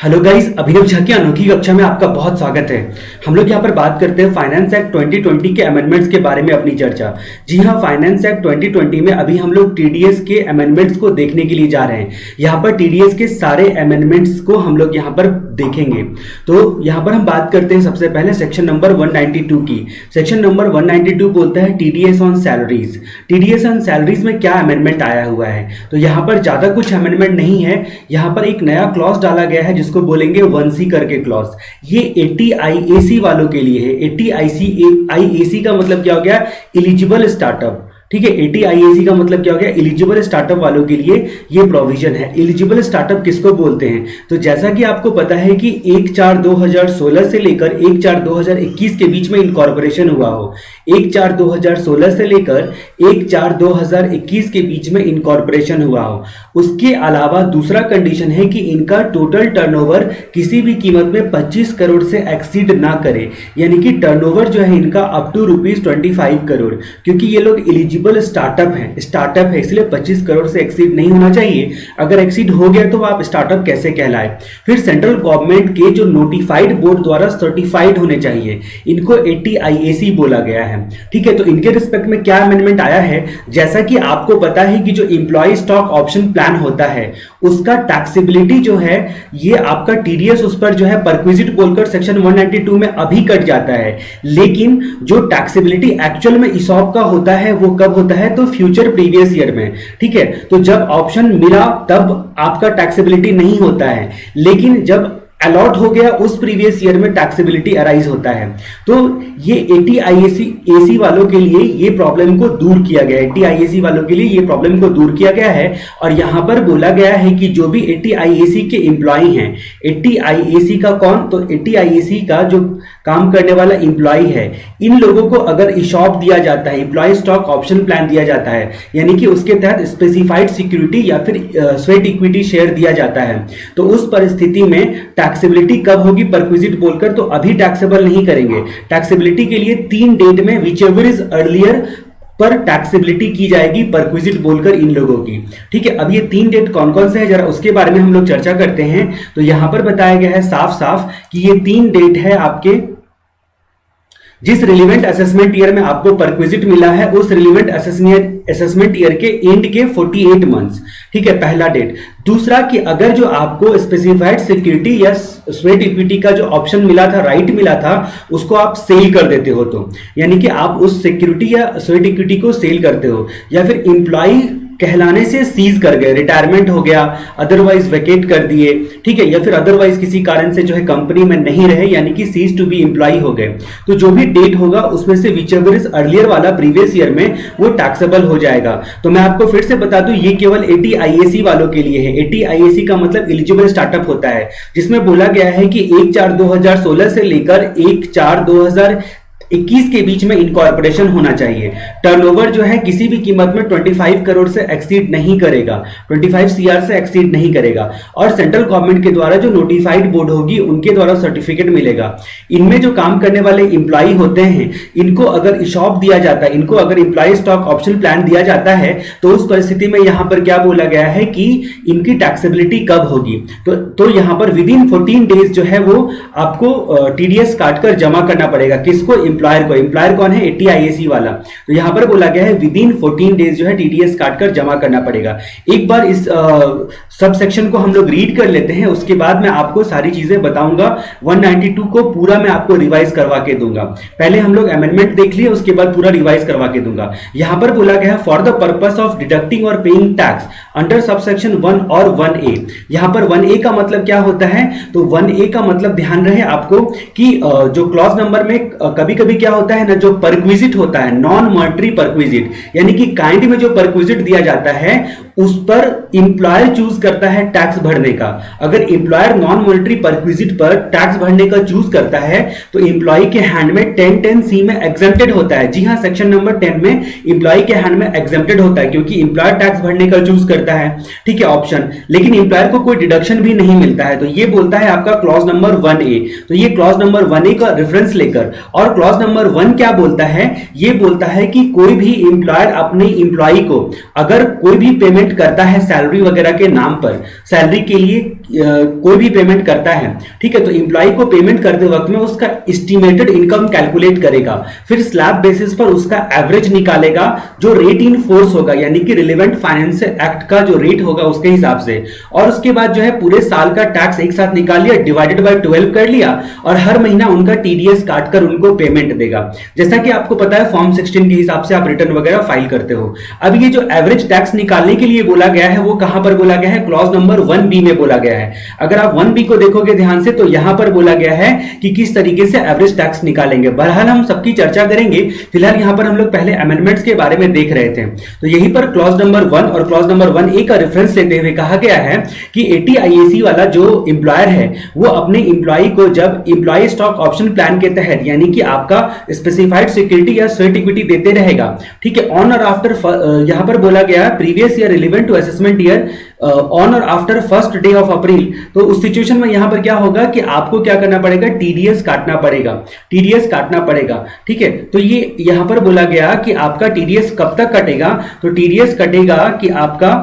Hello guys, अभिनव झा की अनोखी कक्षा में आपका बहुत स्वागत है। हम लोग यहाँ पर बात करते हैं फाइनेंस एक्ट 2020 के अमेंडमेंट्स के बारे में अपनी चर्चा। जी हाँ, फाइनेंस एक्ट 2020 में अभी हम लोग टीडीएस के अमेंडमेंट्स को देखने के लिए जा रहे हैं। यहाँ पर टीडीएस के सारे अमेंडमेंट्स को हम लोग यहाँ पर देखेंगे। तो यहाँ पर हम बात करते हैं सबसे पहले सेक्शन नंबर 192 की। सेक्शन नंबर 192 बोलता है TDS on salaries. TDS on salaries में क्या अमेंडमेंट आया हुआ है? तो यहाँ पर ज्यादा कुछ अमेंडमेंट नहीं है। यहाँ पर एक नया क्लॉज डाला गया है जिसको बोलेंगे 1C करके क्लॉज। ये 80 IAC वालों के लिए है। 80 IAC का मतलब क्या हो गया? Eligible startup. ठीक है, 80 IAC का मतलब क्या हो गया? एलिजिबल स्टार्टअप वालों के लिए ये प्रोविजन है। एलिजिबल स्टार्टअप किसको बोलते हैं? तो जैसा कि आपको पता है कि 1/4/2016 से लेकर 1/4/2021 के बीच में इनकॉर्पोरेशन हुआ हो। 1/4/2016 से लेकर 1/4/2021 के बीच में इनकॉर्पोरेशन हुआ हो। उसके अलावा दूसरा कंडीशन है कि इनका टोटल टर्नओवर किसी भी कीमत में 25 करोड़ से एक्सीड ना करे, यानी कि टर्नओवर जो है इनका अप टू ₹25 करोड़। क्योंकि ये लोग एलिजिबल स्टार्टअप है इसलिए 25 करोड़ से एक्सीड नहीं होना चाहिए। अगर एक्सीड हो गया तो आप स्टार्टअप कैसे कहलाए? फिर सेंट्रल गवर्नमेंट के जो नोटिफाइड बोर्ड द्वारा सर्टिफाइड होने चाहिए, इनको 80 IAC बोला गया है। ठीक है, तो इनके रिस्पेक्ट में क्या अमेंडमेंट आया है? जैसा कि आपको पता है कि जो इंप्लॉय स्टॉक ऑप्शन प्लान होता है उसका टैक्सेबिलिटी जो है ये आपका टीडीएस उस पर जो है परक्विजिट बोलकर सेक्शन 192 में अभी कट जाता है। लेकिन जो टैक्सेबिलिटी एक्चुअल में ईसॉप का होता है वो कब होता है? तो फ्यूचर प्रीवियस ईयर में। ठीक है, तो जब ऑप्शन मिला तब आपका टैक्सेबिलिटी नहीं होता है, लेकिन जब अलॉट हो गया उस प्रीवियस ईयर में टैक्सेबिलिटी अराइज होता है। तो ये 80 IAC वालों के लिए ये प्रॉब्लम को दूर किया गया है। 80 IAC वालों के लिए ये प्रॉब्लम को दूर किया गया है। और यहां पर बोला गया है कि जो भी 80 IAC के एम्प्लॉय हैं, 80 IAC का कौन? तो 80 IAC का जो काम करने वाला एम्प्लॉय है, इन लोगों को अगर इशॉप दिया जाता है, एम्प्लॉय स्टॉक ऑप्शन प्लान दिया जाता है, यानी कि उसके तहत स्पेसिफाइड सिक्योरिटी या फिर स्वेट इक्विटी शेयर दिया जाता है, तो उस परिस्थिति में टैक्सेबिलिटी कब होगी परक्विजिट बोलकर? तो अभी टैक्सेबल नहीं करेंगे। टैक्सेबिलिटी के लिए 3 डेट में विचएवर इज अर्लियर पर टैक्सेबिलिटी की जाएगी परक्विजिट बोलकर इन लोगों की। ठीक है, अब ये 3 डेट कौन कौन से हैं जरा उसके बारे में हम लोग चर्चा करते हैं। तो यहां पर बताया गया है साफ साफ कि ये 3 डेट है आपके जिस रिलीवेंट असेसमेंट ईयर में आपको परक्विजिट मिला है उस रिलीवेंट असेसमेंट ईयर के एंड के 48 मंथ्स। ठीक है, पहला डेट। दूसरा कि अगर जो आपको स्पेसिफाइड सिक्योरिटी या स्वेट इक्विटी का जो ऑप्शन मिला था, राइट मिला था, उसको आप सेल कर देते हो, तो यानी कि आप उस सिक्योरिटी या स्वेट इक्विटी को सेल करते हो, या फिर इंप्लॉय कहलाने से सीज कर गए, रिटायरमेंट हो गया, अदरवाइज वेकेट कर दिए, ठीक है, या फिर अदरवाइज किसी कारण से जो है कंपनी में नहीं रहे, यानी कि सीज टू बी एम्प्लॉय हो गए, तो जो भी डेट होगा उसमें से विचएवर इज अर्लियर वाला प्रीवियस ईयर में वो टैक्सेबल हो जाएगा। तो मैं आपको फिर से बता दूं, ये केवल 80 IAC वालों के लिए है। 80 IAC का मतलब एलिजिबल स्टार्टअप होता है, जिसमें बोला गया है कि 1/4/2016 से लेकर 1/4/2021 के बीच में इनकॉर्पोरेशन होना चाहिए। टर्नओवर जो है किसी भी कीमत में 25 करोड़ से एक्सीड नहीं करेगा, 25 CR से एक्सीड नहीं करेगा। और सेंट्रल गवर्नमेंट के द्वारा जो नोटिफाइड बोर्ड होगी उनके द्वारा सर्टिफिकेट मिलेगा। इनमें जो काम करने वाले इंप्लॉय होते हैं, इनको अगर इशॉप दिया जाता है, इनको अगर इंप्लॉय स्टॉक ऑप्शन प्लान दिया जाता है, तो उस परिस्थिति में यहां पर क्या बोला गया है कि इनकी टैक्सेबिलिटी कब होगी? तो यहां पर विद इन 14 डेज जो है वो आपको टीडीएस काटकर जमा करना पड़ेगा। किसको? एम्प्लॉयर को। एम्प्लॉयर कौन है? 80 IAC वाला। तो यहां पर बोला गया है विद इन 14 डेज जो है टीडीएस काटकर जमा करना पड़ेगा। एक बार इस सब सेक्शन को हम लोग रीड कर लेते हैं, उसके बाद मैं आपको सारी चीजें बताऊंगा। 192 को पूरा मैं आपको रिवाइज करवा के दूंगा। पहले हम लोग अमेंडमेंट देख लिए, उसके बाद पूरा रिवाइज करवा के दूंगा। यहां पर बोला गया है for the purpose of deducting और पेइंग टैक्स अंडर सबसेक्शन 1 और 1A। यहां पर 1A का मतलब क्या होता है? तो 1A का मतलब ध्यान रहे आपको कि जो क्लॉज नंबर में कभी कभी क्या होता है ना, जो परक्विजिट होता है, नॉन मॉनेटरी परक्विजिट, यानी कि काइंड में जो परक्विजिट दिया जाता है उस पर इंप्लॉयर चूज करता है टैक्स भरने का। अगर इंप्लॉयर नॉन मॉनेटरी परक्विजिट पर टैक्स भरने का चूज करता है तो इंप्लॉय के हैंड में 10(10)(c) में एग्जेम्प्टेड होता है। जी हां, सेक्शन नंबर 10 में इंप्लॉय के हैंड में एग्जेम्प्टेड होता है, क्योंकि इंप्लॉयर टैक्स भरने का चूज करता है। ठीक है, ऑप्शन, लेकिन इंप्लॉयर को कोई डिडक्शन भी नहीं मिलता है। तो ये बोलता है आपका क्लॉज नंबर 1A। तो ये क्लॉज नंबर 1A का रेफरेंस लेकर, और क्लॉज नंबर 1 क्या बोलता है? ये बोलता है कि कोई भी इंप्लॉयर अपने इंप्लॉय को अगर कोई भी पेमेंट पेमेंट करता है सैलरी वगैरह के नाम पर, सैलरी के लिए कोई भी पेमेंट करता है, ठीक है, तो इंप्लॉय को पेमेंट करते वक्त में उसका एस्टिमेटेड इनकम कैलकुलेट करेगा, फिर स्लैब बेसिस पर उसका एवरेज निकालेगा जो रेट इन फोर्स होगा, यानी कि रिलेवेंट फाइनेंस एक्ट का जो रेट होगा उसके हिसाब से, और उसके बाद जो है पूरे साल का टैक्स एक साथ निकाल लिया, डिवाइडेड बाय 12 कर लिया, और हर महीना उनका टीडीएस काटकर उनको पेमेंट देगा। जैसा कि आपको पता है फॉर्म 16 के हिसाब से आप रिटर्न वगैरह फाइल करते हो। अब ये जो एवरेज टैक्स निकालने के लिए बोला गया है वो कहां पर बोला गया है, क्लॉज नंबर 1B में बोला गया है। अगर आप 1B को देखोगे ध्यान से तो यहां पर बोला गया है कि किस तरीके से एवरेज टैक्स निकालेंगे। बहरहाल हम सबकी चर्चा करेंगे, फिलहाल यहां पर हम लोग पहले अमेंडमेंट्स के बारे में देख रहे थे। तो यहीं पर क्लॉज नंबर 1 और क्लॉज नंबर 1A का रेफरेंस लेते हुए कहा गया है कि 80 IAC वाला जो एम्प्लॉयर है वो अपने एम्प्लॉय को जब एम्प्लॉय स्टॉक ऑप्शन प्लान के तहत, यानी कि आपका स्पेसिफाइड सिक्योरिटी या सर्ट इक्विटी देते रहेगा, ठीक है, ऑन और आफ्टर, यहां पर बोला गया previous year relevant to assessment year on or after first day of April. तो उस सिचुएशन में यहां पर क्या होगा कि आपको क्या करना पड़ेगा, टीडीएस काटना पड़ेगा, टीडीएस काटना पड़ेगा, ठीक है। तो ये यहां पर बोला गया कि आपका टीडीएस कब तक कटेगा, तो टीडीएस कटेगा कि आपका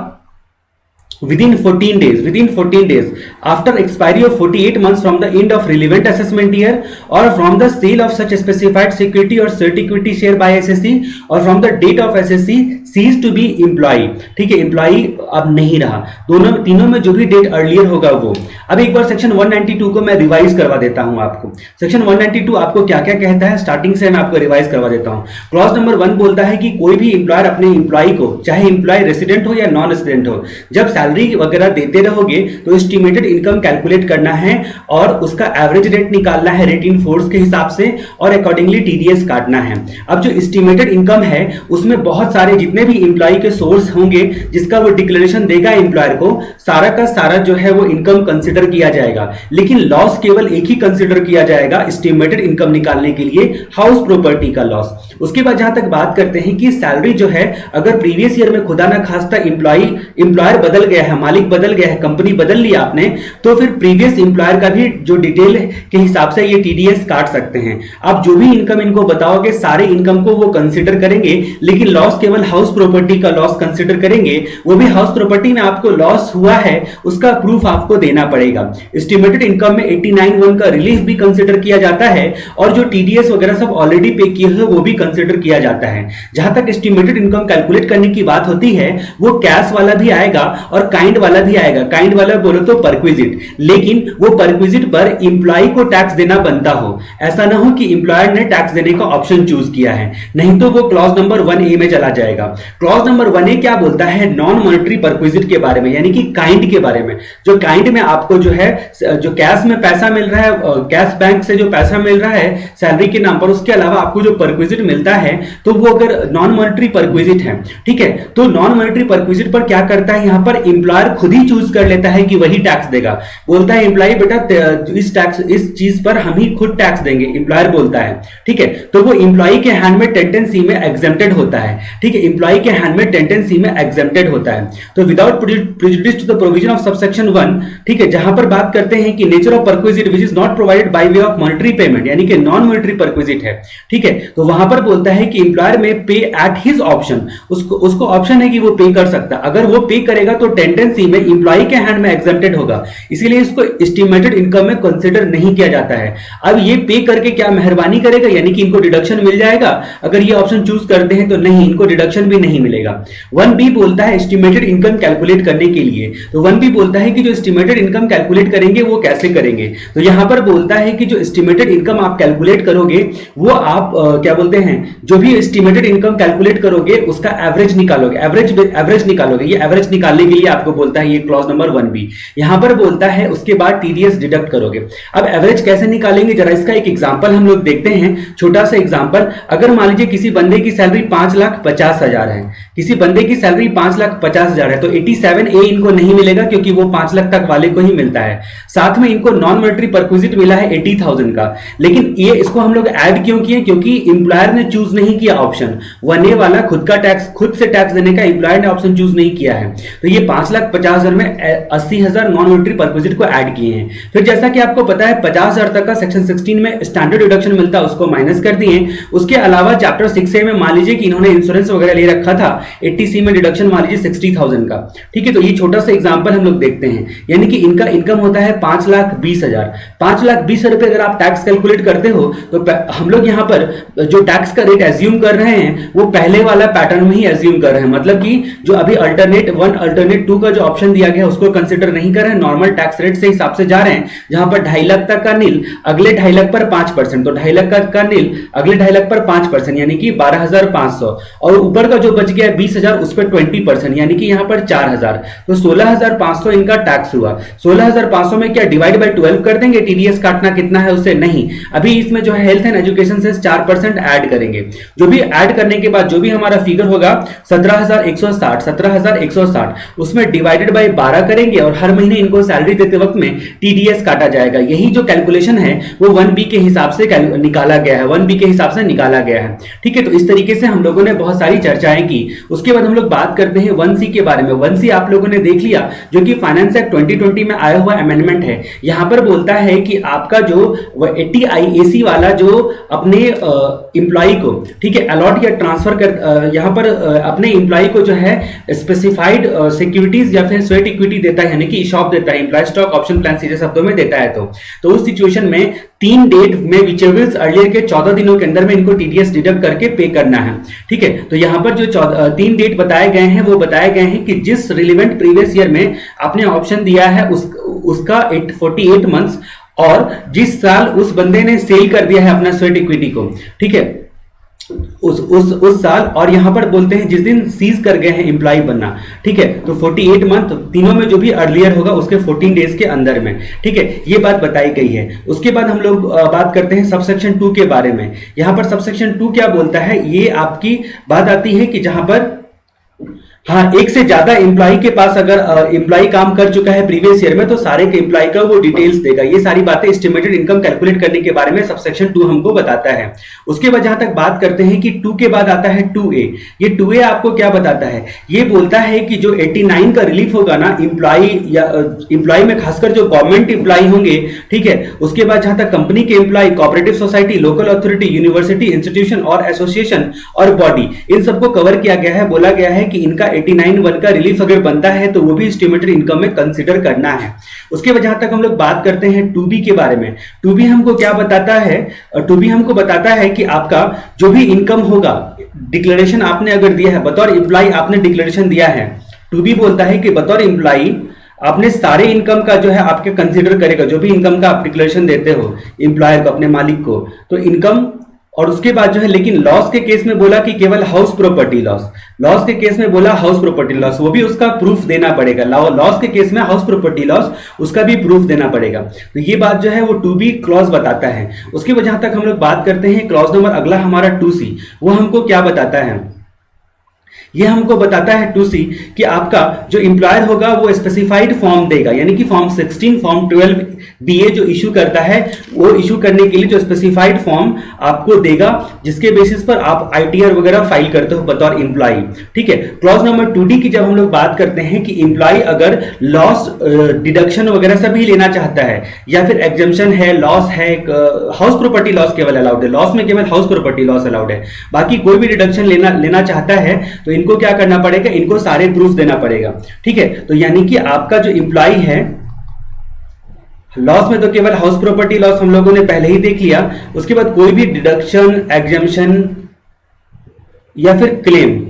within 14 days after expiry of 48 months from the end of relevant assessment year or from the sale of such specified security or cert equity share by SSE or from the date of SSE cease to be employee, ठीक है, employee अब नहीं रहा, दोनों तीनों में जो भी डेट अर्लियर होगा वो। अब एक बार सेक्शन 192 को मैं रिवाइज करवा देता हूं आपको। सेक्शन 192 आपको क्या क्या कहता है स्टार्टिंग से मैं आपको रिवाइज करवा देता हूं। क्लॉज नंबर 1 बोलता है कि कोई भी एम्प्लॉयर अपने एम्प्लॉय को, चाहे एम्प्लॉय रेसिडेंट हो या नॉन रेसिडेंट हो, जब सैलरी वगैरह देते रहोगे तो एस्टिमेटेड इनकम कैलकुलेट करना है और उसका एवरेज रेट निकालना है रेट इन फोर्स के हिसाब से, और अकॉर्डिंगली टीडीएस काटना है। अब जो एस्टिमेटेड इनकम है उसमें बहुत सारे जितने भी एम्प्लॉय के सोर्स होंगे जिसका वो डिक्लेरेशन देगा एम्प्लॉयर को, सारा का सारा जो है वो इनकम कंसीडर किया जाएगा, लेकिन लॉस केवल एक ही कंसीडर किया जाएगा एस्टिमेटेड इनकम निकालने के लिए, हाउस प्रॉपर्टी का लॉस। उसके बाद जहां तक बात करते हैं कि सैलरी जो है अगर प्रीवियस ईयर में खुदा ना खास्ता एम्प्लॉयर बदल गया है, मालिक बदल गया है, कंपनी बदल लिया आपने, तो फिर प्रीवियस एम्प्लॉयर का भी जो डिटेल के हिसाब से ये टीडीएस काट सकते हैं। आप जो भी इनकम इनको बताओगे सारे इनकम को वो कंसीडर करेंगे, लेकिन लॉस केवल हाउस प्रॉपर्टी का लॉस कंसीडर करेंगे, वो भी हाउस प्रॉपर्टी में आपको लॉस हुआ है उसका प्रूफ आपको देना पड़ेगा। एस्टिमेटेड इनकम में 89(1) का रिलीफ भी कंसीडर किया जाता है और जो टीडीएस वगैरह सब ऑलरेडी पे किए हैं वो भी कंसीडर किया जाता है। जहां तक एस्टिमेटेड इनकम कैलकुलेट करने की बात होती है वो कैश वाला भी आएगा और काइंड वाला भी आएगा। काइंड वाला बोलो तो परक्विजिट, लेकिन वो परक्विजिट पर एम्प्लॉय को टैक्स देना बनता हो, ऐसा ना हो कि एम्प्लॉयर ने टैक्स देने का ऑप्शन चूज किया है, नहीं तो वो क्लॉज नंबर 1A में चला जाएगा। क्लॉज नंबर 1A क्या बोलता है, नॉन मॉनेटरी परक्विजिट के बारे में, यानी कि काइंड के बारे में। जो काइंड में आपको जो है जो कैश में पैसा मिल रहा है, कैश बैंक से जो पैसा मिल रहा है सैलरी के नाम पर, उसके अलावा आपको जो परक्विजिट मिलता है तो वो अगर नॉन मॉनेटरी परक्विजिट है, ठीक है, तो नॉन मॉनेटरी परक्विजिट पर क्या करता है, यहां पर एम्प्लॉयर खुद ही चूज कर लेता है कि वही टैक्स देगा। बोलता है एम्प्लॉय बेटा इस चीज पर हम ही खुद टैक्स देंगे, एम्प्लॉयर बोलता है, ठीक है, तो वो एम्प्लॉय के हैंड में 10(c) में एग्जेम्प्टेड होता है, ठीक है, एम्प्लॉय के हैंड में 10(c) में एग्जेम्प्टेड होता है। तो without prejudice to the provision of subsection 1, ठीक है, जहां पर बात करते हैं कि nature of perquisite which is not provided by way of monetary payment, यानी कि नॉन मॉनेटरी परक्विजिट है, ठीक है, तो वहां पर बोलता है कि एम्प्लॉयर में पे एट हिज ऑप्शन, उसको ऑप्शन है कि वो पे कर सकता है। अगर वो पे करेगा तो 10(c) में एम्प्लॉय के हैंड में एग्जेम्प्टेड होगा, इसीलिए इसको एस्टिमेटेड इनकम में कंसीडर नहीं किया जाता है। अब ये पे करके क्या मेहरबानी करेगा, यानी कि इनको डिडक्शन मिल जाएगा, अगर ये ऑप्शन चूज करते हैं तो नहीं, इनको डिडक्शन भी नहीं मिलेगा। 1B बोलता है एस्टिमेटेड इनकम कैलकुलेट करने के लिए, तो 1B बोलता है कि जो एस्टिमेटेड इनकम कैलकुलेट करेंगे वो कैसे करेंगे, तो यहां पर बोलता है कि जो एस्टिमेटेड इनकम आप कैलकुलेट करोगे वो आप क्या बोलते हैं, जो भी एस्टिमेटेड इनकम कैलकुलेट करोगे उसका एवरेज निकालोगे, एवरेज निकालोगे। ये एवरेज निकालने के लिए आपको बोलता है ये क्लॉज नंबर 1B। यहां पर बोलता है उसके बाद टीडीएस डिडक्ट करोगे। अब एवरेज कैसे निकालेंगे, जरा इसका एक एग्जांपल हम लोग देखते हैं, छोटा सा एग्जांपल। अगर मान लीजिए किसी बंदे की सैलरी 5,50,000 है, किसी बंदे की सैलरी 5,50,000 है, तो 87A इनको नहीं मिलेगा क्योंकि वो 5 लाख तक वाले को ही मिलता है। साथ में इनको नॉन मॉनेटरी परक्विजिट मिला है 80,000 का, लेकिन ये इसको हम लोग ऐड क्यों किए, क्योंकि एम्प्लॉयर ने चूज नहीं किया ऑप्शन 1A वाला, खुद से टैक्स देने का एम्प्लॉयर ने ऑप्शन चूज नहीं किया है। तो ये 5,50,000 में 80,000 नॉन मॉनिटरी परक्विजिट को ऐड किए हैं। फिर जैसा कि आपको पता है 50,000 तक का सेक्शन 16 में स्टैंडर्ड डिडक्शन मिलता है, उसको माइनस कर दिए। उसके अलावा चैप्टर 6A में मान लीजिए कि इन्होंने इंश्योरेंस वगैरह ले रखा था, 80C में डिडक्शन मान लीजिए 60,000 का, ठीक है। तो ये छोटा सा एग्जांपल हम लोग देखते हैं, यानी कि इनका इनकम होता है 5,20,000। 5,20,000 रुपए अगर आप टैक्स कैलकुलेट करते हो तो हम लोग यहाँ पर जो टैक्स का रेट एज्यूम कर रहे हैं वो पहले वाला पैटर्न में ही एज्यूम कर रहे हैं, मतलब कि जो अभी अल्टरनेट 1 अल्टरनेट 2 का जो ऑप्शन दिया गया है उसको कंसिडर नहीं कर रहे हैं, नॉर्मल टैक्स रेट से हिसाब से जा रहे हैं, जहां पर 2.5 लाख तक का नील, अगले 2.5 लाख पर 5%, तो 2.5 लाख का नील, अगले 2.5 लाख पर 5%, यानी कि 12,500, और ऊपर का जो बच गया 20,000 उस पर 20%, यानी कि यहां पर 4,000, तो 16,500 इनका टैक्स हुआ। 16,500 में क्या डिवाइड बाय 12 कर देंगे, टीडीएस काटना कितना है उससे, नहीं, अभी इसमें जो है हेल्थ एंड एजुकेशन से 4% ऐड करेंगे, जो भी ऐड करने के बाद जो भी हमारा फिगर होगा 17,160, उसमें डिवाइडेड बाय 12 करेंगे और हर महीने इनको सैलरी देते वक्त में टीडीएस काटा जाएगा। यही जो कैलकुलेशन है वो 1B के हिसाब से निकाला गया है, 1B के हिसाब से निकाला गया है, ठीक है। तो इस तरीके से हम लोगों ने बहुत सारी चर्चाएं की। उसके बाद हम लोग बात करते हैं 1C के बारे में। 1C आप लोगों ने देख लिया, जो कि फाइनेंस एक्ट 2020 में आया हुआ अमेंडमेंट है। यहां पर बोलता है कि आपका जो 80IAC वाला जो अपने इंप्लॉय को, ठीक है, अलॉट या ट्रांसफर कर, यहां पर अपने इंप्लॉय को जो है स्पेसिफाइड सिक्योरिटीज या फिर स्वेट इक्विटी देता है, यानी कि शॉप देता है, इंप्लॉय स्टॉक ऑप्शन प्लान सीधे शब्दों में देता है। तो उस सिचुएशन में 3 डेट में विचेवर्स अर्लियर के 14 दिनों के अंदर में इनको टीडीएस डिडक्ट करके पे करना है, ठीक है। तो यहां पर जो 3 डेट बताए गए हैं वो बताए गए हैं कि जिस रिलेवेंट प्रीवियस ईयर में आपने ऑप्शन दिया है उसका 48 मंथ्स, और जिस साल उस बंदे ने सेल कर दिया है अपना स्वेट इक्विटी को, ठीक है, उस साल, और यहां पर बोलते हैं जिस दिन सीज कर गए हैं एम्प्लॉय बनना, ठीक है। तो 48 मंथ तीनों में जो भी अर्लियर होगा उसके 14 डेज के अंदर में, ठीक है, ये बात बताई गई है। उसके बाद हम लोग बात करते हैं सबसेक्शन 2 के बारे में। यहां पर सबसेक्शन 2 क्या बोलता है, ये आपकी बात आती है कि जहां पर हाँ, एक से ज्यादा एम्प्लॉय के पास अगर एम्प्लॉय काम कर चुका है प्रीवियस ईयर में तो सारे के एम्प्लॉय का वो डिटेल्स देगा। ये सारी बातें एस्टिमेटेड इनकम कैलकुलेट करने के बारे में सबसेक्शन 2 हमको बताता है। उसके बाद जहां तक बात करते हैं कि 2 के बाद आता है 2A। ये 2A आपको क्या बताता है, ये बोलता है कि जो 89 का रिलीफ होगा ना एम्प्लॉय या एम्प्लॉय में, खासकर जो गवर्नमेंट एम्प्लॉय होंगे, ठीक है। उसके बाद जहां तक कंपनी के employ, cooperative society, local authority, university, institution और एसोसिएशन और बॉडी, इन सबको कवर किया गया है। बोला गया है कि इनका 89(1) का रिलीफ अगर बनता है तो वो भी एस्टिमेटेड इनकम में कंसीडर करना है। उसके बाद जहां तक हम लोग बात करते हैं 2B के बारे में। 2B हमको क्या बताता है, 2B हमको बताता है कि आपका जो भी इनकम होगा, डिक्लेरेशन आपने अगर दिया है बतौर एम्प्लॉय, आपने डिक्लेरेशन दिया है, 2B बोलता है कि बतौर एम्प्लॉय आपने सारे इनकम का जो है आपके कंसीडर करेगा, जो भी इनकम का आप डिक्लेरेशन देते हो एम्प्लॉयर को, अपने मालिक को, तो इनकम। और उसके बाद जो है, लेकिन लॉस के केस में बोला कि केवल हाउस प्रॉपर्टी लॉस, लॉस के केस में बोला हाउस प्रॉपर्टी लॉस, वो भी उसका प्रूफ देना पड़ेगा। लॉस के केस में हाउस प्रॉपर्टी लॉस, उसका भी प्रूफ देना पड़ेगा। तो ये बात जो है वो 2B क्लॉज बताता है। उसके बाद जहां तक हम लोग बात करते हैं क्लॉज नंबर अगला हमारा 2C, वो हमको क्या बताता है, ये हमको बताता है 2C कि आपका जो एम्प्लॉयर होगा वो स्पेसिफाइड फॉर्म देगा, यानी कि फॉर्म 16, फॉर्म 12 BA जो इशू करता है, वो इशू करने के लिए जो स्पेसिफाइड फॉर्म आपको देगा, जिसके बेसिस पर आप ITR वगैरह फाइल करते हो बतौर एम्प्लॉय, ठीक है। क्लॉज नंबर 2D की जब हम लोग बात करते हैं कि एम्प्लॉय अगर लॉस डिडक्शन वगैरह सभी लेना चाहता है, या फिर एग्जम्पशन है, लॉस है, हाउस प्रॉपर्टी लॉस केवल अलाउड है, लॉस में केवल हाउस प्रॉपर्टी लॉस अलाउड है, बाकी कोई भी डिडक्शन लेना चाहता है तो इनको क्या करना पड़ेगा, इनको सारे प्रूफ देना पड़ेगा, ठीक है। तो यानी कि आपका जो एम्प्लॉय है, लॉस में तो केवल हाउस प्रॉपर्टी लॉस हम लोगों ने पहले ही देख लिया। उसके बाद कोई भी डिडक्शन, एग्जम्पशन या फिर क्लेम,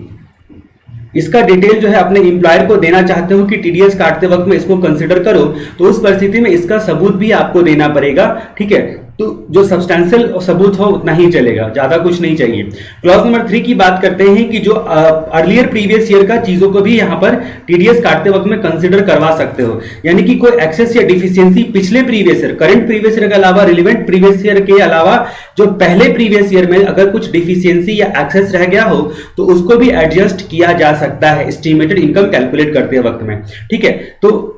इसका डिटेल जो है अपने एम्प्लॉयर को देना चाहते हो कि टीडीएस काटते वक्त में इसको कंसीडर करो, तो उस परिस्थिति में इसका सबूत भी आपको देना पड़ेगा, ठीक है। तो जो सब्सटेंशियल सबूत हो उतना ही चलेगा, ज्यादा कुछ नहीं चाहिए। क्लॉज नंबर 3 की बात करते हैं कि जो अर्लियर प्रीवियस ईयर का चीजों को भी यहां पर टीडीएस काटते वक्त में कंसीडर करवा सकते हो, यानी कि कोई एक्सेस या डिफिशियंसी पिछले previous year, current previous year के अलावा, रिलेवेंट प्रीवियस ईयर के अलावा जो पहले प्रीवियस ईयर में अगर कुछ डिफिशियंसी या एक्सेस रह गया हो तो उसको भी एडजस्ट किया जा सकता है एस्टिमेटेड इनकम कैलकुलेट करते वक्त में, ठीक है। तो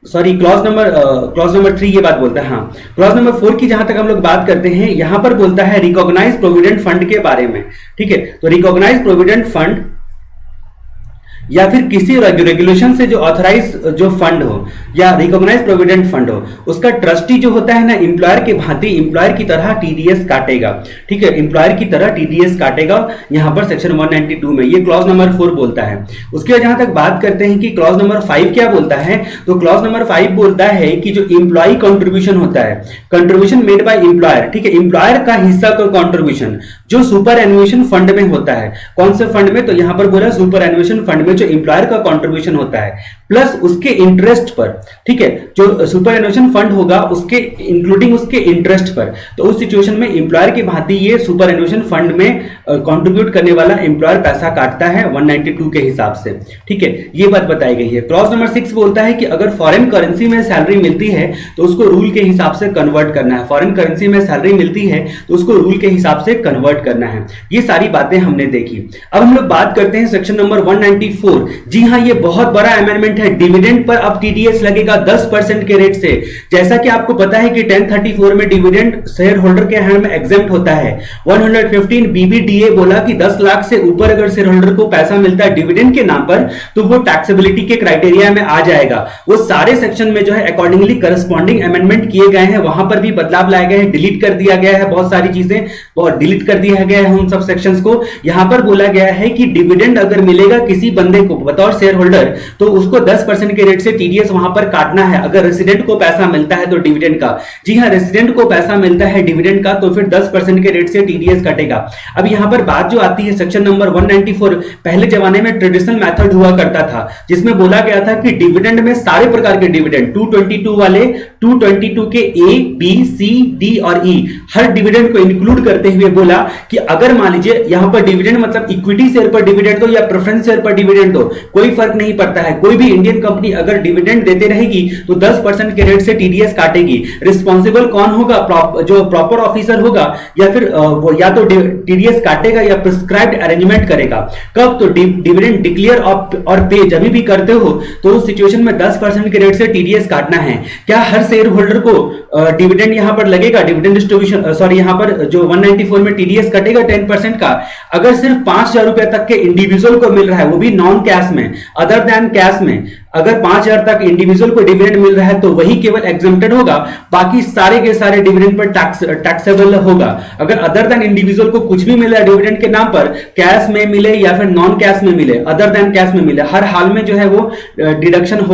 सॉरी, क्लॉज नंबर 3 ये बात बोलता है। हाँ, क्लॉज नंबर 4 की जहां तक हम लोग बात करते हैं, यहां पर बोलता है रिकॉग्नाइज प्रोविडेंट फंड के बारे में, ठीक है। तो रिकॉग्नाइज प्रोविडेंट फंड, या फिर किसी रेगुलेशन से जो ऑथराइज जो फंड हो या रिकॉग्नाइज प्रोविडेंट फंड हो, उसका ट्रस्टी जो होता है ना, एम्प्लॉयर के भांति एम्प्लॉयर की तरह टीडीएस काटेगा। ठीक है, एम्प्लॉयर की तरह टीडीएस काटेगा यहां पर सेक्शन 192 में, ये क्लॉज नंबर 4 बोलता है। उसके बाद जहां तक बात करते हैं कि क्लॉज नंबर 5 क्या बोलता है, तो क्लॉज नंबर 5 बोलता है कि जो एम्प्लॉय कंट्रीब्यूशन होता है, कंट्रीब्यूशन मेड बाय एम्प्लॉयर, ठीक है, एम्प्लॉयर का हिस्सा का कंट्रीब्यूशन जो सुपर एनुएशन फंड में होता है। कौन से फंड में, तो यहां पर बोला सुपर एनुएशन फंड में जो एम्प्लॉयर का कंट्रीब्यूशन होता है प्लस उसके इंटरेस्ट पर। ठीक है, जो सुपर एनुएशन फंड होगा उसके इंक्लूडिंग उसके इंटरेस्ट पर, तो उस सिचुएशन में एम्प्लॉयर की भांति ये सुपर एनुएशन फंड में कंट्रीब्यूट करने वाला एम्प्लॉयर पैसा काटता है 192 के हिसाब से। ठीक है, ये बात बताई गई है। क्लॉज नंबर 6 बोलता है कि अगर फॉरेन करेंसी में सैलरी मिलती है तो उसको रूल के हिसाब से कन्वर्ट करना है। फॉरेन करेंसी में सैलरी मिलती है तो उसको रूल के हिसाब से कन्वर्ट करना है। ये सारी बातें हमने देखी। अब हम लोग बात करते हैं सेक्शन नंबर 194। जी हां, ये बहुत बड़ा अमेंडमेंट है। डिविडेंड पर अब टीडीएस लगेगा 10% के रेट से। जैसा कि आपको पता है कि 1034 में डिविडेंड शेयर होल्डर के हैंड में एग्जेम्प्ट होता है। 115 बीबीडीए बोला कि 10 लाख से ऊपर अगर शेयर होल्डर को पैसा मिलता है डिविडेंड के नाम पर तो वो टैक्सेबिलिटी के क्राइटेरिया में आ जाएगा। वो सारे सेक्शन में जो है अकॉर्डिंगली करस्पॉन्डिंग अमेंडमेंट किए गए हैं, वहां पर भी बदलाव लाए गए हैं, डिलीट कर दिया गया है बहुत सारी चीजें, और डिलीट कर दिया गया है उन सब सेक्शंस को। यहां पर बोला गया है कि डिविडेंड अगर मिलेगा किसी बंदे को बतौर शेयर होल्डर तो उसको 10% के रेट से टीडीएस वहां पर काटना है। अगर रेसिडेंट को पैसा मिलता है तो डिविडेंड का, जी हां, रेसिडेंट को पैसा मिलता है डिविडेंड का तो फिर 10% के रेट से टीडीएस कटेगा। अब यहां पर बात जो आती है सेक्शन नंबर 194, पहले जमाने में ट्रेडिशनल मेथड हुआ करता था जिसमें बोला गया था कि डिविडेंड में सारे प्रकार के डिविडेंड 222 वाले 222 के ए बी सी डी और ई हर डिविडेंड को इंक्लूड करते हुए बोला कि अगर मान लीजिए यहां पर डिविडेंड मतलब इक्विटी शेयर पर डिविडेंड दो या प्रेफरेंस शेयर पर डिविडेंड दो, कोई फर्क नहीं पड़ता है। कोई भी इंडियन कंपनी अगर डिविडेंड देते रहेगी तो 10% के रेट से टीडीएस काटेगी। रिस्पॉन्सिबल कौन होगा, जो प्रॉपर ऑफिसर होगा या फिर वो या तो टीडीएस काटेगा या प्रिस्क्राइब्ड अरेंजमेंट करेगा। कब, तो डिविडेंड डिक्लेयर और पे जब भी करते हो तो उस सिचुएशन में 10% के रेट से टीडीएस काटना है। क्या हर शेयर होल्डर को डिविडेंड यहां पर लगेगा, डिविडेंड डिस्ट्रीब्यूशन सॉरी यहां पर जो 194 में टीडीएस कटेगा 10% का। अगर सिर्फ 5,000 रुपए तक के इंडिविजुअल को मिल रहा है, वो भी नॉन कैश में, अदर देन कैश में, अगर 5,000 तक इंडिविजुअल को डिविडेंड मिल रहा है तो वही केवल एग्जेम्प्टेड होगा, बाकी सारे के सारे डिविडेंड पर टैक्सेबल होगा। अगर अदर देन इंडिविजुअल को कुछ भी मिला डिविडेंड के नाम पर, कैश में मिले या फिर नॉन कैश में मिले, अदर देन कैश में मिले, हर हाल में जो है वो डिडक्शन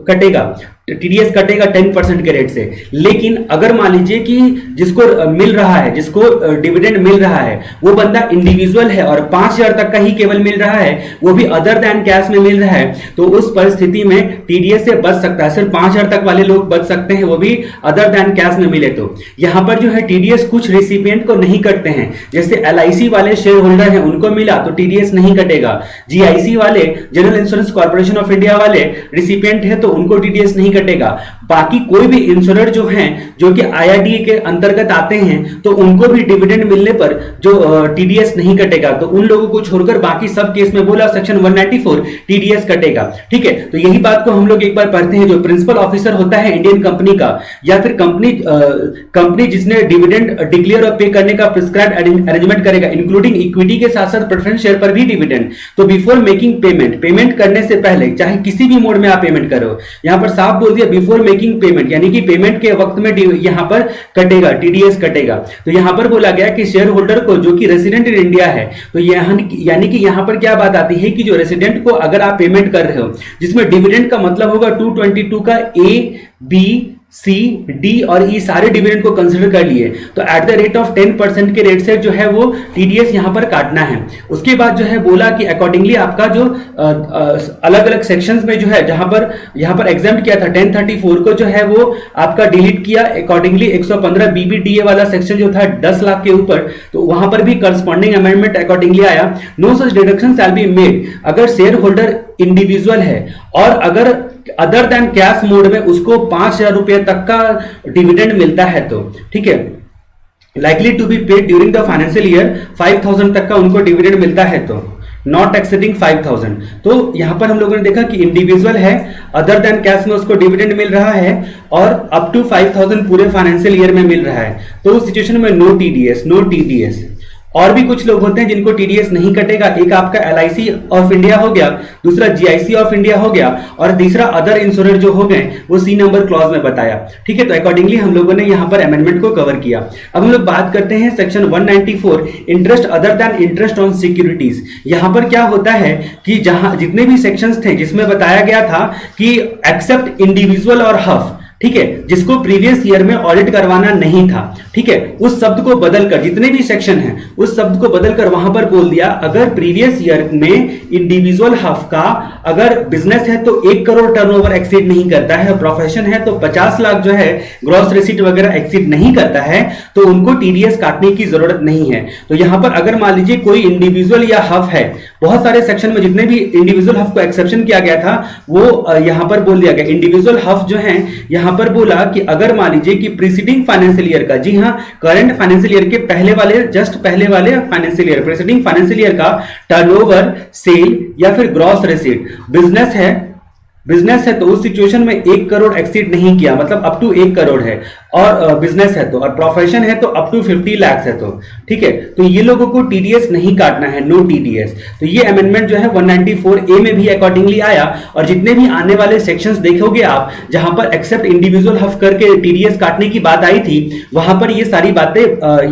कटेगा, टीडीएस कटेगा 10% के रेट से। लेकिन अगर मान लीजिए कि जिसको मिल रहा है, जिसको डिविडेंड मिल रहा है वो बंदा इंडिविजुअल है और 5,000 तक का ही केवल मिल रहा है, वो भी अदर देन कैश में मिल रहा है, तो उस परिस्थिति में टीडीएस से बच सकता है। सिर्फ 5,000 तक वाले लोग बच सकते हैं, वो भी अदर देन कैश में मिले तो। यहां पर जो है टीडीएस कुछ रेसिपिएंट को नहीं कटते हैं, जैसे एलआईसी वाले शेयर होल्डर हैं उनको मिला तो टीडीएस नहीं कटेगा। जीआईसी वाले, general insurance corporation of India वाले रेसिपिएंट है तो उनको टीडीएस नहीं कटेगा। बाकी कोई भी इंश्योरर जो हैं जो कि आईआरडीए के अंतर्गत आते हैं तो उनको भी डिविडेंड मिलने पर जो टीडीएस नहीं कटेगा। तो उन लोगों को छोड़कर बाकी सब केस में बोला सेक्शन 194 टीडीएस कटेगा। ठीक है, तो यही बात को हम लोग एक बार पढ़ते हैं। जो प्रिंसिपल ऑफिसर होता है इंडियन कंपनी का या फिर कंपनी जिसने डिविडेंड डिक्लेयर और पे करने का प्रिस्क्राइब्ड अरेंजमेंट करेगा, इंक्लूडिंग इक्विटी के साथ साथ प्रेफरेंस शेयर पर भी डिविडेंड, तो बिफोर मेकिंग पेमेंट करने से पहले चाहे किसी भी मोड में आप पेमेंट करो, यहां पर साफ बोल दिया बिफोर मेकिंग पेमेंट, यानी कि पेमेंट के वक्त में यहां पर कटेगा, टीडीएस कटेगा। तो यहां पर बोला गया कि शेयर होल्डर को जो कि रेसिडेंट इन इंडिया है, तो यानी कि यहां पर क्या बात आती है कि जो रेसिडेंट को अगर आप पेमेंट कर रहे हो जिसमें डिविडेंड का मतलब होगा 222 का ए बी सी डी और ई सारे डिविडेंड को कंसिडर कर लिए तो एट द रेट ऑफ 10% के रेट से जो है वो टीडीएस यहां पर काटना है। उसके बाद जो है बोला कि अकॉर्डिंगली आपका जो अलग अलग सेक्शंस में जो है जहां पर यहां पर एग्जाम्प्ट किया था 1034 को जो है वो आपका डिलीट किया। अकॉर्डिंगली 115 बीबीडीए वाला सेक्शन जो था 10 लाख के ऊपर, तो वहां पर भी करस्पॉन्डिंग अमेंडमेंट अकॉर्डिंगली आया। No such deduction shall be made, अगर शेयर होल्डर इंडिविजुअल है और अगर अदर देन कैश मोड में उसको 5,000 रुपए तक का डिविडेंड मिलता है तो ठीक है, likely to be paid during the financial year 5,000 तक का उनको डिविडेंड मिलता है तो नॉट एक्सीडिंग 5,000। तो यहां पर हम लोगों ने देखा कि इंडिविजुअल है, अदर देन कैश में उसको डिविडेंड मिल रहा है और अप टू 5,000 पूरे फाइनेंशियल ईयर में मिल रहा है, तो उस सिचुएशन में नो टीडीएस। और भी कुछ लोग होते हैं जिनको टीडीएस नहीं कटेगा। एक आपका एलआईसी ऑफ इंडिया हो गया, दूसरा जीआईसी ऑफ इंडिया हो गया, और तीसरा अदर इंश्योरेंस जो हो गए वो सी नंबर क्लॉज में बताया। ठीक है, तो अकॉर्डिंगली हम लोगों ने यहां पर अमेंडमेंट को कवर किया। अब हम लोग बात करते हैं section 194 interest other than interest on securities. यहां पर क्या होता है कि जहां जितने भी सेक्शंस थे जिसमें बताया गया था कि एक्सेप्ट इंडिविजुअल और हफ, ठीक है, जिसको प्रीवियस ईयर में ऑडिट करवाना नहीं था, ठीक है, उस शब्द को बदलकर, जितने भी सेक्शन हैं उस शब्द को बदलकर वहां पर बोल दिया अगर प्रीवियस ईयर में इंडिविजुअल हफ का अगर बिजनेस है तो 1 करोड़ टर्नओवर एक्सीड नहीं करता है, प्रोफेशन है तो 50 लाख जो है ग्रॉस रिसीट वगैरह एक्सीड नहीं करता है, तो उनको टीडीएस काटने की जरूरत नहीं है। तो यहां पर अगर मान लीजिए कोई इंडिविजुअल या हफ है, बहुत सारे सेक्शन में जितने भी इंडिविजुअल हफ को एक्सेप्शन किया गया था वो यहां पर बोल दिया गया। इंडिविजुअल हफ जो है यहां पर बोला कि अगर मान लीजिए कि प्रीसीडिंग फाइनेंशियल ईयर का, जी हां, करंट फाइनेंशियल ईयर के पहले वाले, जस्ट पहले वाले financial year, preceding financial year का टर्नओवर, सेल या फिर ग्रॉस रिसीट बिजनेस है तो उस सिचुएशन में 1 करोड़ एक्सीड नहीं किया, मतलब अप टू 1 करोड़ है, और बिजनेस है तो, और प्रोफेशन है तो अप टू 50 लाख है तो, ठीक है, तो ये लोगों को टीडीएस नहीं काटना है, नो टीडीएस। तो ये अमेंडमेंट जो है 194A में भी अकॉर्डिंगली आया, और जितने भी आने वाले सेक्शंस देखोगे आप जहां पर एक्सेप्ट इंडिविजुअल हफ करके टीडीएस काटने की बात आई थी, वहां पर ये सारी बातें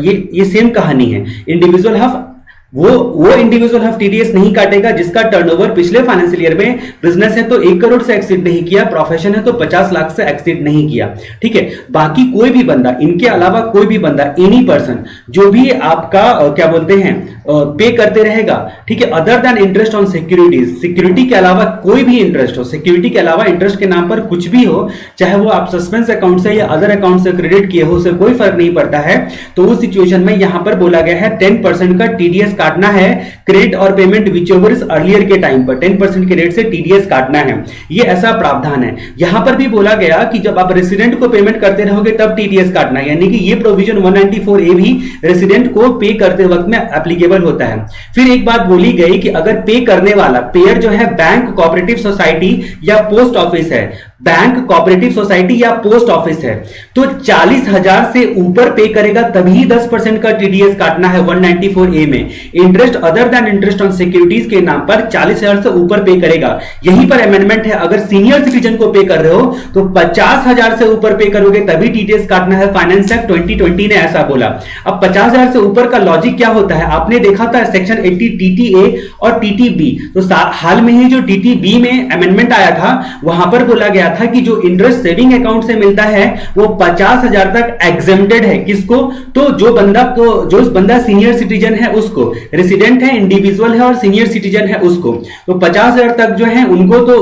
ये सेम कहानी है। इंडिविजुअल हफ वो इंडिविजुअल हफ टीडीएस नहीं काटेगा जिसका टर्नओवर पिछले फाइनेंशियल ईयर में बिजनेस है तो 1 करोड़ से एक्सीड नहीं किया, प्रोफेशन है तो 50 लाख से एक्सीड नहीं किया, ठीक है। बाकी कोई भी बंदा, इनके अलावा कोई भी बंदा, एनी पर्सन जो भी आपका क्या बोलते हैं पे करते रहेगा, ठीक है, other than interest on securities, security के अलावा कोई भी इंटरेस्ट हो, सिक्योरिटी के अलावा इंटरेस्ट के नाम पर कुछ भी हो, चाहे वो आप सस्पेंस अकाउंट से या अदर अकाउंट से क्रेडिट किए हो, उससे कोई फर्क नहीं पड़ता है। तो उस सिचुएशन में यहां पर बोला गया है 10% का टीडीएस काटना है, क्रेडिट और payment which over is earlier के टाइम पर 10% के रेट से टीडीएस काटना है, ये ऐसा प्रावधान है। यहां पर भी बोला गया कि जब आप रेसिडेंट को पेमेंट करते रहोगे तब टीडीएस काटना है, यानी कि ये प्रोविजन 194A भी रेसिडेंट को पे करते वक्त में एप्लीकेबल होता है। फिर एक बात बोली गई कि अगर पे करने वाला, पेयर जो है बैंक, कोऑपरेटिव सोसाइटी या पोस्ट ऑफिस है, बैंक, कोऑपरेटिव सोसाइटी या पोस्ट ऑफिस है, तो 40,000 से ऊपर पे करेगा तभी 10% का टीडीएस काटना है 194A में। Interest other than interest on securities के नाम पर 40,000 से ऊपर पे करेगा। यहीं पर अमेंडमेंट है, अगर सीनियर सिटीजन को पे कर रहे हो तो 50,000 से ऊपर पे करोगे तभी टीडीएस काटना है। फाइनेंस एक्ट 2020 ने ऐसा बोला। अब 50,000 से ऊपर का लॉजिक क्या होता है, आपने देखा था सेक्शन 80 TTA और TTB, तो हाल में ही जो TTB में अमेंडमेंट आया था वहां पर बोला गया था कि जो इंटरेस्ट सेविंग अकाउंट से मिलता है वो 50,000 तक एग्जेम्प्टेड है। किसको? तो जो बंदा सीनियर सिटीजन है उसको, रेसिडेंट है, इंडिविजुअल है और सीनियर सिटीजन है उसको, तो 50,000 तक जो है उनको तो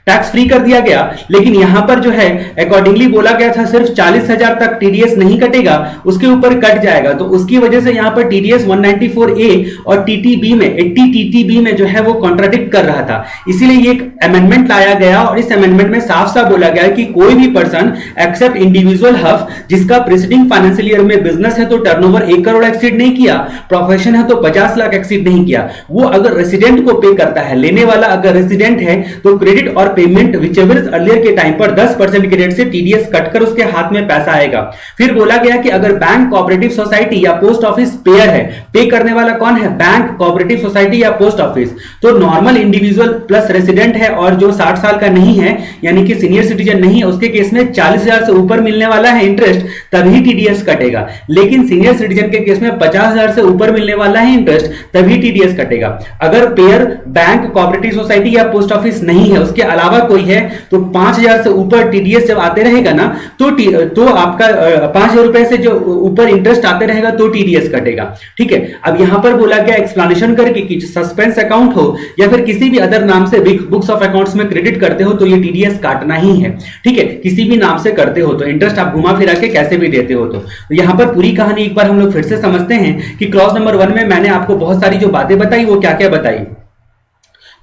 टैक्स फ्री कर दिया गया। लेकिन यहां पर जो है अकॉर्डिंगली बोला गया था सिर्फ 40,000 तक टीडीएस नहीं कटेगा, उसके ऊपर कट जाएगा। तो उसकी वजह से यहां पर टीडीएस 194A और टीटीबी में 80 TTB में जो है वो कॉन्ट्राडिक्ट कर रहा था, इसीलिए ये एक अमेंडमेंट लाया गया। और इस अमेंडमेंट में साफ साफ बोला गया कि कोई भी पर्सन एक्सेप्ट इंडिविजुअल हफ जिसका प्रीसीडिंग फाइनेंशियल ईयर में बिजनेस है तो टर्नओवर 1 करोड़ एक्सीड नहीं किया, प्रोफेशन है तो 50 लाख एक्सीड नहीं किया, वो अगर रेसिडेंट को पे करता है, लेने वाला अगर रेसिडेंट है, तो क्रेडिट और पेमेंट विचएवर इज अर्लियर के टाइम पर 10% के रेट से टीडीएस कटकर उसके हाथ में पैसा आएगा। फिर बोला गया कि अगर बैंक, कोऑपरेटिव सोसाइटी या पोस्ट ऑफिस पेयर है, पे करने वाला कौन है? बैंक, कोऑपरेटिव सोसाइटी या पोस्ट ऑफिस, तो नॉर्मल इंडिविजुअल प्लस रेसिडेंट है और जो 60 साल का नहीं है यानी कि सीनियर सिटीजन नहीं है, उसके केस में 40,000 से ऊपर मिलने वाला है इंटरेस्ट, तभी टीडीएस कटेगा। लेकिन सीनियर सिटीजन के केस में 50,000 से ऊपर मिलने वाला है इंटरेस्ट, तभी टीडीएस कटेगा। अगर पेयर बैंक, कोऑपरेटिव सोसाइटी या पोस्ट ऑफिस नहीं है, उसके अलावा कोई है, तो 5,000 से ऊपर टीडीएस जब आते रहेगा ना तो आपका 5,000 रुपए से जो ऊपर इंटरेस्ट आते रहेगा तो टीडीएस कटेगा। ठीक है, अब यहां पर बोला गया एक्सप्लेनेशन करके कि सस्पेंस अकाउंट हो या फिर किसी भी अदर नाम से बुक्स ऑफ अकाउंट्स में क्रेडिट करते हो तो ये टीडीएस काटना ही है। ठीक है, किसी भी नाम से करते हो तो इंटरेस्ट आप घुमा फिरा के कैसे भी देते हो। तो यहां पर पूरी कहानी एक बार हम लोग फिर से समझते हैं कि क्लॉज नंबर 1 में मैंने आपको बहुत सारी जो बातें बताई वो क्या क्या बताई।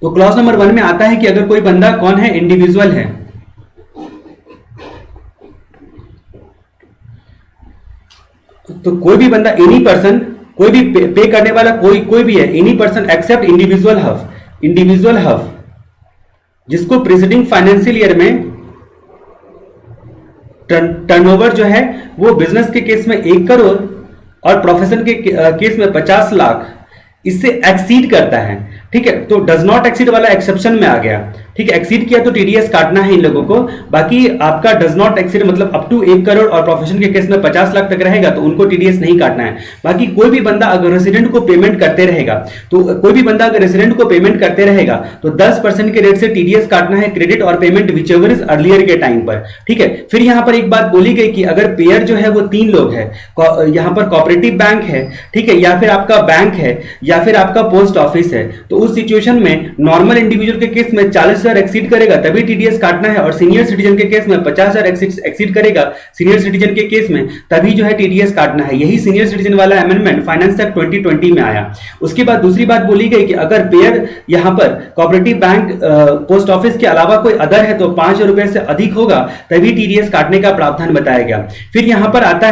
तो क्लॉज नंबर 1 में आता है कि अगर कोई बंदा कौन है, इंडिविजुअल है, तो कोई भी बंदा, एनी पर्सन, कोई भी पे करने वाला कोई भी है, एनी पर्सन एक्सेप्ट इंडिविजुअल हफ जिसको प्रीसीडिंग फाइनेंशियल ईयर में टर्नओवर जो है वो बिजनेस के केस में 1 करोड़ और प्रोफेशन के केस में 50 लाख इससे एक्सीड करता है, ठीक है, तो डज नॉट एक्सीड वाला एक्सेप्शन में आ गया, ठीक है, एक्सीड किया तो टीडीएस काटना है इन लोगों को। बाकी आपका डज नॉट एक्सीड मतलब अप टू 1 करोड़ और प्रोफेशन के केस में 50 लाख तक रहेगा तो उनको टीडीएस नहीं काटना है। बाकी कोई भी बंदा अगर रेसिडेंट को पेमेंट करते रहेगा तो कोई भी बंदा अगर रेसिडेंट को पेमेंट करते रहेगा तो 10% के रेट से टीडीएस काटना है, क्रेडिट और payment which ever is earlier के टाइम पर, ठीक है। फिर यहां पर एक बात बोली गई कि अगर पेयर जो है वो 3 लोग है, यहां पर कोऑपरेटिव बैंक है, ठीक है, या फिर आपका बैंक है या फिर आपका पोस्ट ऑफिस है, तो उस सिचुएशन में नॉर्मल इंडिविजुअल के केस में 40,000 एक्सीड करेगा तभी टीडीएस काटना है, और सीनियर सिटीजन के केस में 50,000 एक्सीड करेगा सीनियर सिटीजन के केस में तभी जो है टीडीएस काटना है। यही सीनियर सिटीजन वाला अमेंडमेंट फाइनेंस एक्ट 2020 में आया। उसके बाद दूसरी बात बोली गई कि अगर पेयर यहां पर कोऑपरेटिव बैंक पोस्ट ऑफिस के अलावा कोई अदर है तो 5 रुपए से अधिक होगा तभी टीडीएस काटने का प्रावधान बताया गया। फिर यहां पर आता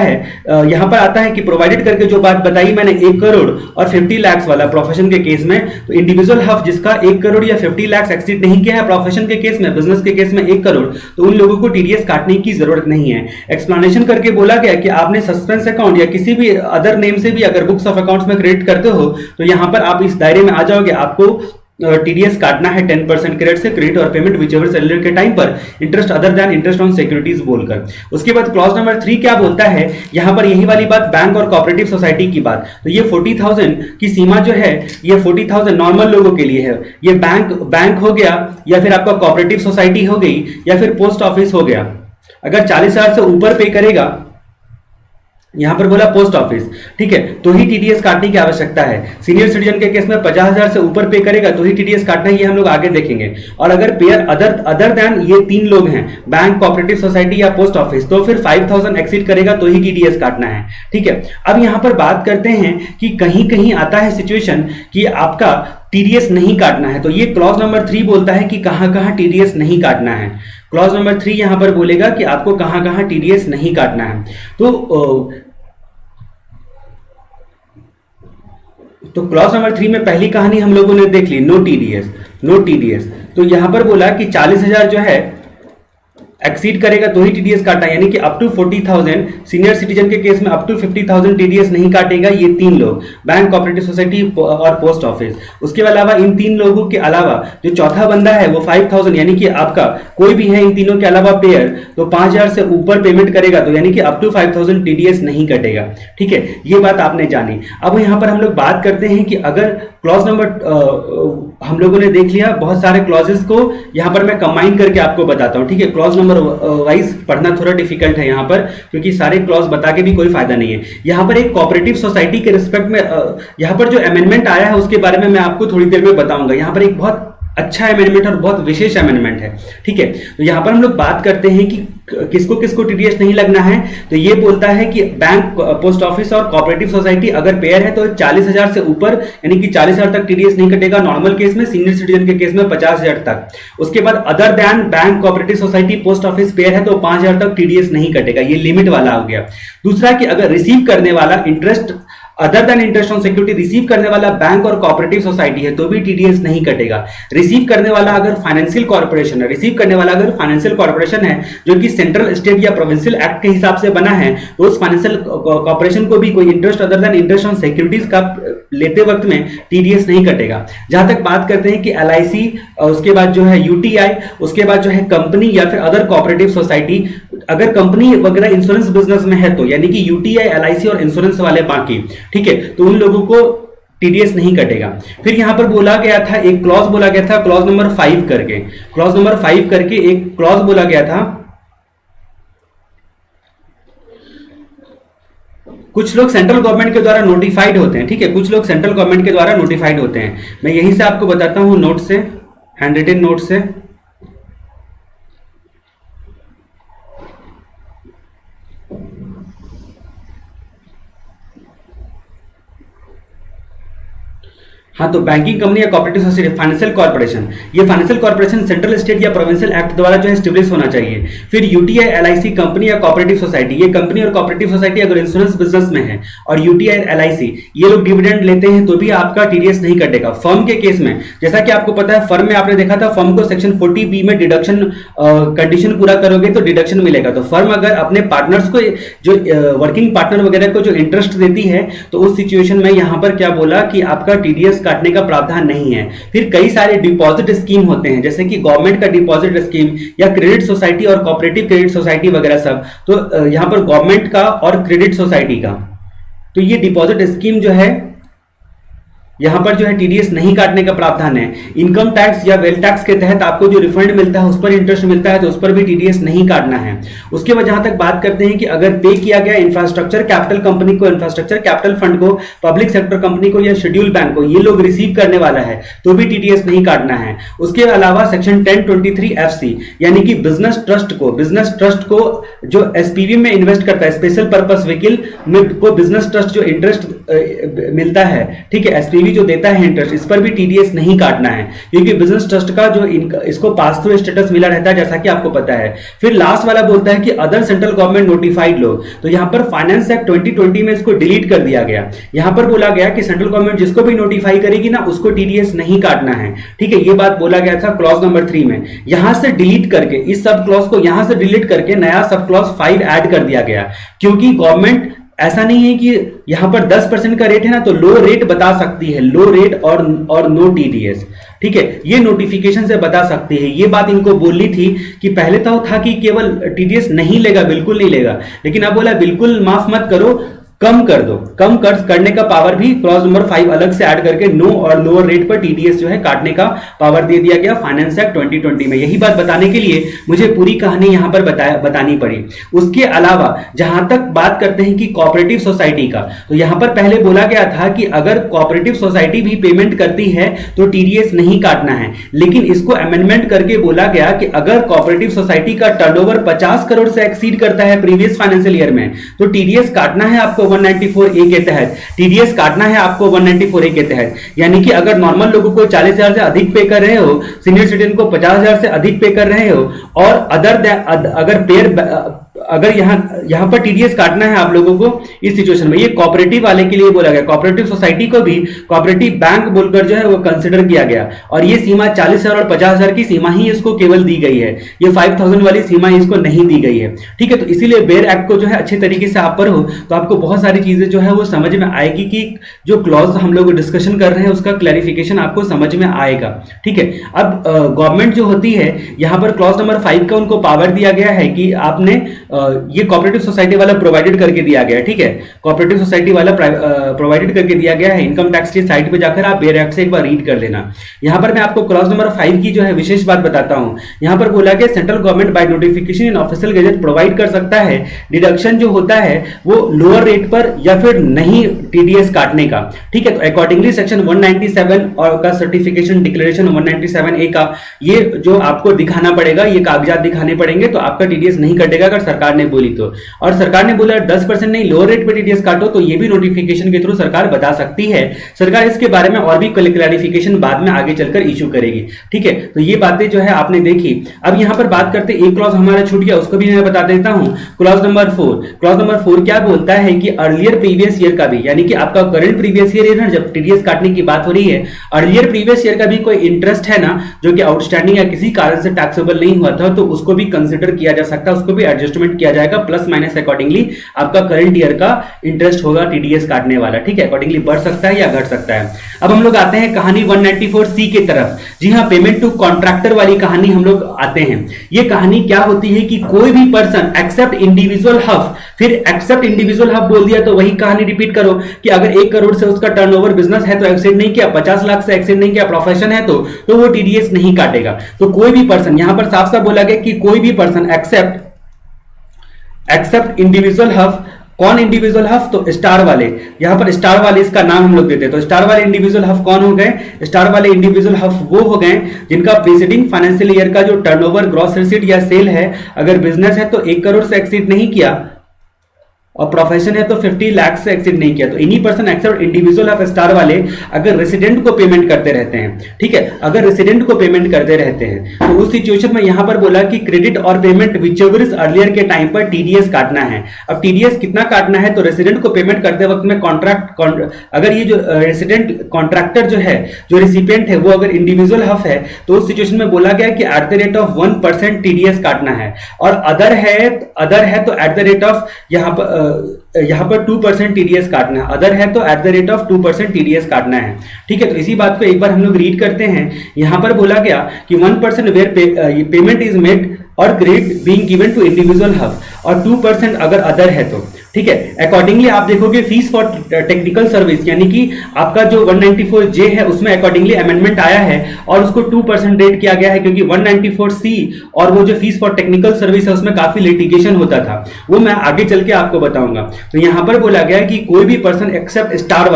है कि प्रोवाइडेड करके जो बात बताई मैंने 1 करोड़ और 50 लाख वाला प्रोफेशन के केस में, तो इंडिविजुअल हफ जिसका 1 करोड़ या 50 लाख एक्सीड नहीं किया है प्रोफेशन के केस में, बिजनेस के केस में 1 करोड़, तो उन लोगों को टीडीएस काटने की जरूरत नहीं है। एक्सप्लेनेशन करके बोला गया कि आपने सस्पेंस अकाउंट या किसी भी अदर नेम से भी अगर बुक्स ऑफ अकाउंट्स में क्रेडिट करते हो तो यहां पर आप इस दायरे में आ जाओगे, आपको टीडीएस काटना है 10% क्रेडिट से, क्रेडिट और पेमेंट विच एवर सैलरी के टाइम पर, interest other than interest on securities बोलकर। उसके बाद क्लॉज नंबर 3 क्या बोलता है, यहां पर यही वाली बात बैंक और कोऑपरेटिव सोसाइटी की बात, तो ये 40,000 की सीमा जो है ये 40,000 नॉर्मल लोगों के लिए है। ये बैंक हो गया या फिर आपका कोऑपरेटिव सोसाइटी हो गई या फिर पोस्ट ऑफिस हो गया, अगर 40,000 से ऊपर पे करेगा, यहां पर बोला पोस्ट ऑफिस, ठीक है, तो ही टीडीएस काटने की आवश्यकता है। सीनियर सिटीजन के केस में 50,000 से ऊपर पे करेगा तो ही टीडीएस काटना है, ये हम लोग आगे देखेंगे। और अगर पेयर अदर देन ये 3 लोग हैं, बैंक, कोऑपरेटिव सोसाइटी या पोस्ट ऑफिस, तो फिर 5,000 एक्सीड करेगा तो ही टीडीएस काटना है, ठीक है। अब यहां पर बात करते हैं कि कहीं कहीं आता है सिचुएशन कि आपका टीडीएस नहीं काटना है, तो ये क्लॉज नंबर 3 बोलता है कि कहां कहां टीडीएस नहीं काटना है। क्लॉज नंबर 3 यहां पर बोलेगा कि आपको कहां कहां टीडीएस नहीं काटना है। तो क्लॉज नंबर 3 में पहली कहानी हम लोगों ने देख ली, नो टीडीएस। तो यहां पर बोला कि 40,000 जो है एक्सीड करेगा तो ही टीडीएस काटा, यानी कि अप टू 40,000, सीनियर सिटीजन के केस में अप टू 50,000 टीडीएस नहीं काटेगा ये 3 लोग, बैंक, कोऑपरेटिव सोसाइटी और पोस्ट ऑफिस। उसके अलावा इन 3 लोगों के अलावा जो चौथा बंदा है वो 5,000, यानी कि आपका कोई भी है इन तीनों के अलावा पेयर, तो 5,000 से ऊपर पेमेंट करेगा तो यानी कि अप टू 5,000 टीडीएस नहीं कटेगा, ठीक है। ये बात आपने जानी। अब यहां पर हम लोग बात करते हैं कि अगर क्लॉज नंबर हम लोगों ने देख लिया, बहुत सारे क्लॉजेस को यहां पर मैं कंबाइन करके आपको बताता हूं, ठीक है। क्लॉज नंबर वाइज पढ़ना थोड़ा डिफिकल्ट है यहां पर, क्योंकि सारे क्लॉज बता के भी कोई फायदा नहीं है। यहां पर एक कोऑपरेटिव सोसाइटी के रिस्पेक्ट में यहां पर जो अमेंडमेंट आया है उसके बारे में मैं आपको थोड़ी देर में बताऊंगा। यहां पर एक बहुत अच्छा अमेंडमेंट और बहुत विशेष अमेंडमेंट है, ठीक है। तो यहां पर हम लोग बात करते हैं कि किसको किसको टीडीएस नहीं लगना है, तो ये बोलता है कि बैंक, पोस्ट ऑफिस और कोऑपरेटिव सोसाइटी अगर पेयर है तो 40,000 से ऊपर, यानी कि 40,000 तक टीडीएस नहीं कटेगा नॉर्मल केस में, सीनियर सिटीजन के केस में 50,000 तक। उसके बाद other than bank, cooperative society, post office pair है तो 5,000 तक टीडीएस नहीं कटेगा, ये लिमिट वाला हो गया। दूसरा कि अगर रिसीव करने वाला interest other than interest on security receive करने वाला बैंक और कोऑपरेटिव सोसाइटी है तो भी टीडीएस नहीं कटेगा। रिसीव करने वाला अगर फाइनेंशियल कॉर्पोरेशन है, जो कि सेंट्रल, स्टेट या प्रोविंशियल एक्ट के हिसाब से बना है, तो उस फाइनेंशियल कॉर्पोरेशन को भी कोई interest other than interest on securities का लेते वक्त में टीडीएस नहीं कटेगा। जहां तक बात करते हैं कि एलआईसी, उसके बाद जो है यूटीआई, उसके बाद जो है कंपनी या फिर अदर कोऑपरेटिव सोसाइटी, अगर कंपनी वगैरह इंश्योरेंस बिजनेस में है तो यानी कि यूटीआई, एलआईसी और इंश्योरेंस वाले बाकी, ठीक है, तो उन लोगों को टीडीएस नहीं कटेगा। फिर यहां पर बोला गया था, एक क्लॉज बोला गया था, क्लॉज नंबर 5 करके एक क्लॉज बोला गया था। कुछ लोग सेंट्रल गवर्नमेंट के द्वारा नोटिफाइड होते हैं, ठीक है, कुछ लोग सेंट्रल गवर्नमेंट के द्वारा नोटिफाइड होते हैं। मैं यहीं से आपको बताता हूं नोट से, हैंड रिटन नोट से। हाँ, तो बैंकिंग कंपनी या कोऑपरेटिव सोसाइटी, फाइनेंशियल कॉर्पोरेशन, ये फाइनेंशियल कॉर्पोरेशन सेंट्रल स्टेट या प्रोविंशियल एक्ट द्वारा जो है स्टेब्लिश होना चाहिए। फिर यूटीआई एलआईसी कंपनी या कोऑपरेटिव सोसाइटी, ये कंपनी और कोऑपरेटिव सोसाइटी अगर इंश्योरेंस बिजनेस में है और यूटीआई एलआईसी ये लोग डिविडेंड लेते हैं तो भी आपका टीडीएस नहीं कटेगा। फर्म के केस में जैसा कि आपको पता है, फर्म में आपने देखा था फर्म को सेक्शन 40B में डिडक्शन कंडीशन पूरा करोगे तो डिडक्शन मिलेगा। तो फर्म अगर अपने पार्टनर्स को जो वर्किंग पार्टनर वगैरह को जो इंटरेस्ट देती है तो उस सिचुएशन में यहां पर क्या बोला कि आपका टीडीएस काटने का प्रावधान नहीं है। फिर कई सारे डिपॉजिट स्कीम होते हैं जैसे कि गवर्नमेंट का डिपॉजिट स्कीम या क्रेडिट सोसाइटी और कोऑपरेटिव क्रेडिट सोसाइटी वगैरह सब, तो यहां पर गवर्नमेंट का और क्रेडिट सोसाइटी का, तो ये डिपॉजिट स्कीम जो है यहां पर जो है टीडीएस नहीं काटने का प्रावधान है। इनकम टैक्स या वेल्थ टैक्स के तहत आपको जो रिफंड मिलता है उस पर इंटरेस्ट मिलता है तो उस पर भी टीडीएस नहीं काटना है। उसके बाद जहां तक बात करते हैं कि अगर पे किया गया इंफ्रास्ट्रक्चर कैपिटल कंपनी को, इंफ्रास्ट्रक्चर कैपिटल फंड को, पब्लिक सेक्टर कंपनी को या शेड्यूल बैंक को, ये लोग रिसीव करने वाला है तो भी टीडीएस नहीं काटना है। उसके अलावा सेक्शन 1023 यानी कि बिजनेस ट्रस्ट को जो एसपीवी में इन्वेस्ट करता है, स्पेशल पर्पस व्हीकल में को बिजनेस ट्रस्ट जो इंटरेस्ट मिलता है, ठीक है, एसपीवी जो देता है इंटरेस्ट, इस पर भी टीडीएस नहीं काटना है क्योंकि बिजनेस ट्रस्ट का जो इसको पास थ्रू स्टेटस मिला रहता है जैसा कि आपको पता है। फिर लास्ट वाला बोलता है कि अदर सेंट्रल गवर्नमेंट नोटिफाइड लोग, तो यहां पर फाइनेंस एक्ट 2020 में इसको डिलीट कर दिया गया। यहां पर बोला गया कि सेंट्रल गवर्नमेंट जिसको भी नोटिफाई करेगी ना उसको टीडीएस नहीं काटना है, ठीक है, ये बात बोला गया था क्लॉज नंबर 3 में। यहां से डिलीट करके, इस सब क्लॉज को यहां से डिलीट करके नया सब क्लॉज 5 ऐड कर दिया गया क्योंकि गवर्नमेंट ऐसा नहीं है कि यहां पर 10% का रेट है ना तो लो रेट बता सकती है, लो रेट और नो टीडीएस, ठीक है, ये नोटिफिकेशन से बता सकती है। ये बात इनको बोलनी थी कि पहले तो था कि केवल टीडीएस नहीं लेगा, बिल्कुल नहीं लेगा, लेकिन अब बोला बिल्कुल माफ मत करो, कम कर दो। कम करने का पावर भी क्लॉज नंबर 5 अलग से ऐड करके नो और लोअर रेट पर टीडीएस जो है काटने का पावर दे दिया गया फाइनेंस एक्ट 2020 में। यही बात बताने के लिए मुझे पूरी कहानी यहां पर बतानी पड़ी। उसके अलावा जहां तक बात करते हैं कि कोऑपरेटिव सोसाइटी का, तो यहां पर पहले बोला गया था कि अगर कोऑपरेटिव सोसाइटी भी पेमेंट करती है तो टीडीएस नहीं काटना है, लेकिन इसको अमेंडमेंट करके बोला गया कि अगर कोऑपरेटिव सोसाइटी का टर्नओवर 50 करोड़ से एक्सीड करता है प्रीवियस फाइनेंशियल ईयर में तो टीडीएस काटना है आपको 194A के तहत, टीडीएस काटना है आपको 194A के तहत। यानी कि अगर नॉर्मल लोगों को 40,000 से अधिक पे कर रहे हो, सीनियर सिटीजन को 50,000 से अधिक पे कर रहे हो और अगर यहां पर टीडीएस काटना है आप लोगों को इस सिचुएशन में, ये कोऑपरेटिव वाले के लिए बोला गया। कोऑपरेटिव सोसाइटी को भी कोऑपरेटिव बैंक बोलकर जो है वो कंसिडर किया गया और ये सीमा 40,000 और 50,000 की सीमा ही इसको केवल दी गई है, ये 5,000 वाली सीमा इसको नहीं दी गई है, ठीक है। तो इसीलिए बेयर एक्ट को जो है अच्छे तरीके से आप पढ़ो तो आपको बहुत सारी चीजें जो है वो समझ में आएगी कि जो क्लॉज हम लोग डिस्कशन कर रहे हैं उसका क्लैरिफिकेशन आपको समझ में आएगा, ठीक है। अब गवर्नमेंट जो होती है यहां पर क्लॉज नंबर 5 का उनको पावर दिया गया है कि आपने ये कोऑपरेटिव सोसाइटी वाला प्रोवाइडेड करके दिया गया है, ठीक है, कोऑपरेटिव सोसाइटी वाला प्रोवाइडेड करके दिया गया है। इनकम टैक्स की साइट पे जाकर आप बेयर एक्ट से एक बार रीड कर लेना। यहां पर मैं आपको क्लॉज नंबर 5 की जो है विशेष बात बताता हूं। यहां पर बोला गया central government by notification in official gazette provide कर सकता है डिडक्शन जो होता है वो लोअर रेट पर या फिर नहीं टीडीएस काटने का, ठीक है। तो अकॉर्डिंगली सेक्शन 197 और का सर्टिफिकेशन डिक्लेरेशन 197A का ये जो आपको दिखाना पड़ेगा, ये कागजात दिखाने पड़ेंगे तो आपका टीडीएस नहीं कटेगा अगर सरकार ने बोली तो। और सरकार ने बोला 10% नहीं लोअर रेट पे टीडीएस काटो तो ये भी नोटिफिकेशन के थ्रू सरकार बता सकती है। सरकार इसके बारे में और भी क्लैरिफिकेशन बाद में आगे चलकर इशू करेगी, ठीक है। तो ये बातें जो है आपने देखी। अब यहां पर बात करते एक क्लॉज हमारा छूट गया उसको भी मैं बता देता हूं। क्लॉज नंबर 4, क्लॉज नंबर 4 क्या बोलता है कि अर्लियर प्रीवियस ईयर का भी, यानी कि आपका करंट प्रीवियस ईयर है ना, जब टीडीएस काटने की बात हो रही है, अर्लियर प्रीवियस ईयर का भी कोई इंटरेस्ट है ना जो कि आउटस्टैंडिंग या किसी कारण से टैक्सेबल नहीं हुआ था तो उसको भी कंसिडर किया जा सकता है, उसको भी एडजस्टमेंट किया जाएगा प्लस माइनस अकॉर्डिंगली आपका करंट ईयर का इंटरेस्ट होगा टीडीएस काटने वाला, ठीक है। अकॉर्डिंगली बढ़ सकता है या घट सकता है। अब हम लोग आते हैं कहानी 194C की तरफ। जी हाँ, पेमेंट टू कॉन्ट्रैक्टर वाली कहानी हम लोग आते हैं। ये कहानी क्या होती है कि कोई भी पर्सन एक्सेप्ट इंडिविजुअल हफ, फिर एक्सेप्ट इंडिविजुअल हफ बोल दिया तो वही कहानी रिपीट करो कि अगर 1 करोड़ से उसका टर्नओवर बिजनेस है तो एक्सेड नहीं किया, 50 लाख से एक्सेड नहीं किया, प्रोफेशन है तो वो टीडीएस नहीं काटेगा। तो कोई भी पर्सन, यहां पर साफ साफ बोला गया कि कोई भी पर्सन एक्सेप्ट इंडिविजुअल हफ। कौन इंडिविजुअल हफ? तो स्टार वाले, यहां पर स्टार वाले इसका नाम हम लोग देते हैं। तो स्टार वाले इंडिविजुअल हफ कौन हो गए? स्टार वाले इंडिविजुअल हफ वो हो गए जिनका प्रीसीडिंग फाइनेंशियल ईयर का जो टर्नओवर, ग्रॉस रिसीट या सेल है, अगर बिजनेस है तो 1 करोड़ से एक्सीड नहीं किया, और प्रोफेशन है तो 50 लाख से एक्सीड नहीं किया, तो any person except individual of star वाले अगर रेसिडेंट को पेमेंट करते रहते हैं, ठीक है, अगर रेसिडेंट को पेमेंट करते रहते हैं तो उस सिचुएशन में यहां पर बोला कि क्रेडिट और पेमेंट विचएवर इज अर्लियर के टाइम पर टीडीएस काटना है। अब टीडीएस कितना काटना है, तो रेसिडेंट को पेमेंट करते वक्त में अगर ये जो रेसिडेंट कॉन्ट्रैक्टर जो है, जो रिसिपिएंट है, वो अगर इंडिविजुअल हफ है तो उस सिचुएशन में बोला गया कि at the rate of 1% TDS काटना है, और अदर है तो एट द रेट ऑफ यहां पर 2% टीडीएस काटना है, अदर है तो at the rate of 2% TDS काटना है। ठीक है, तो इसी बात को एक बार हम लोग रीड करते हैं। यहां पर बोला गया कि 1% वेयर पेमेंट इज मेड और credit being given to individual HUF, और 2% अगर अदर है तो, ठीक है। अकॉर्डिंगली आप देखोगे फीस फॉर टेक्निकल सर्विस यानी कि आपका जो 194J है उसमें अकॉर्डिंगली अमेंडमेंट आया है और उसको 2% रेट किया गया है, क्योंकि 194C और वो जो फीस फॉर टेक्निकल सर्विस है उसमें काफी लिटिगेशन होता था, वो मैं आगे चल के आपको बताऊंगा। तो यहां पर बोला गया कि कोई भी पर्सन एक्सेप्ट स्टार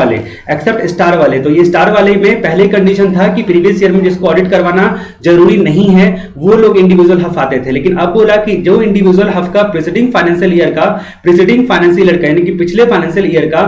वाले, तो ये स्टार वाले में पहले कंडीशन था कि प्रीवियस ईयर में जिसको ऑडिट करवाना जरूरी नहीं है वो लोग इंडिविजुअल हफ आते थे, लेकिन अब बोला कि जो इंडिविजुअल हफ का प्रीसीडिंग फाइनेंशियल ईयर का यानी कि पिछले फाइनेंशियल ईयर का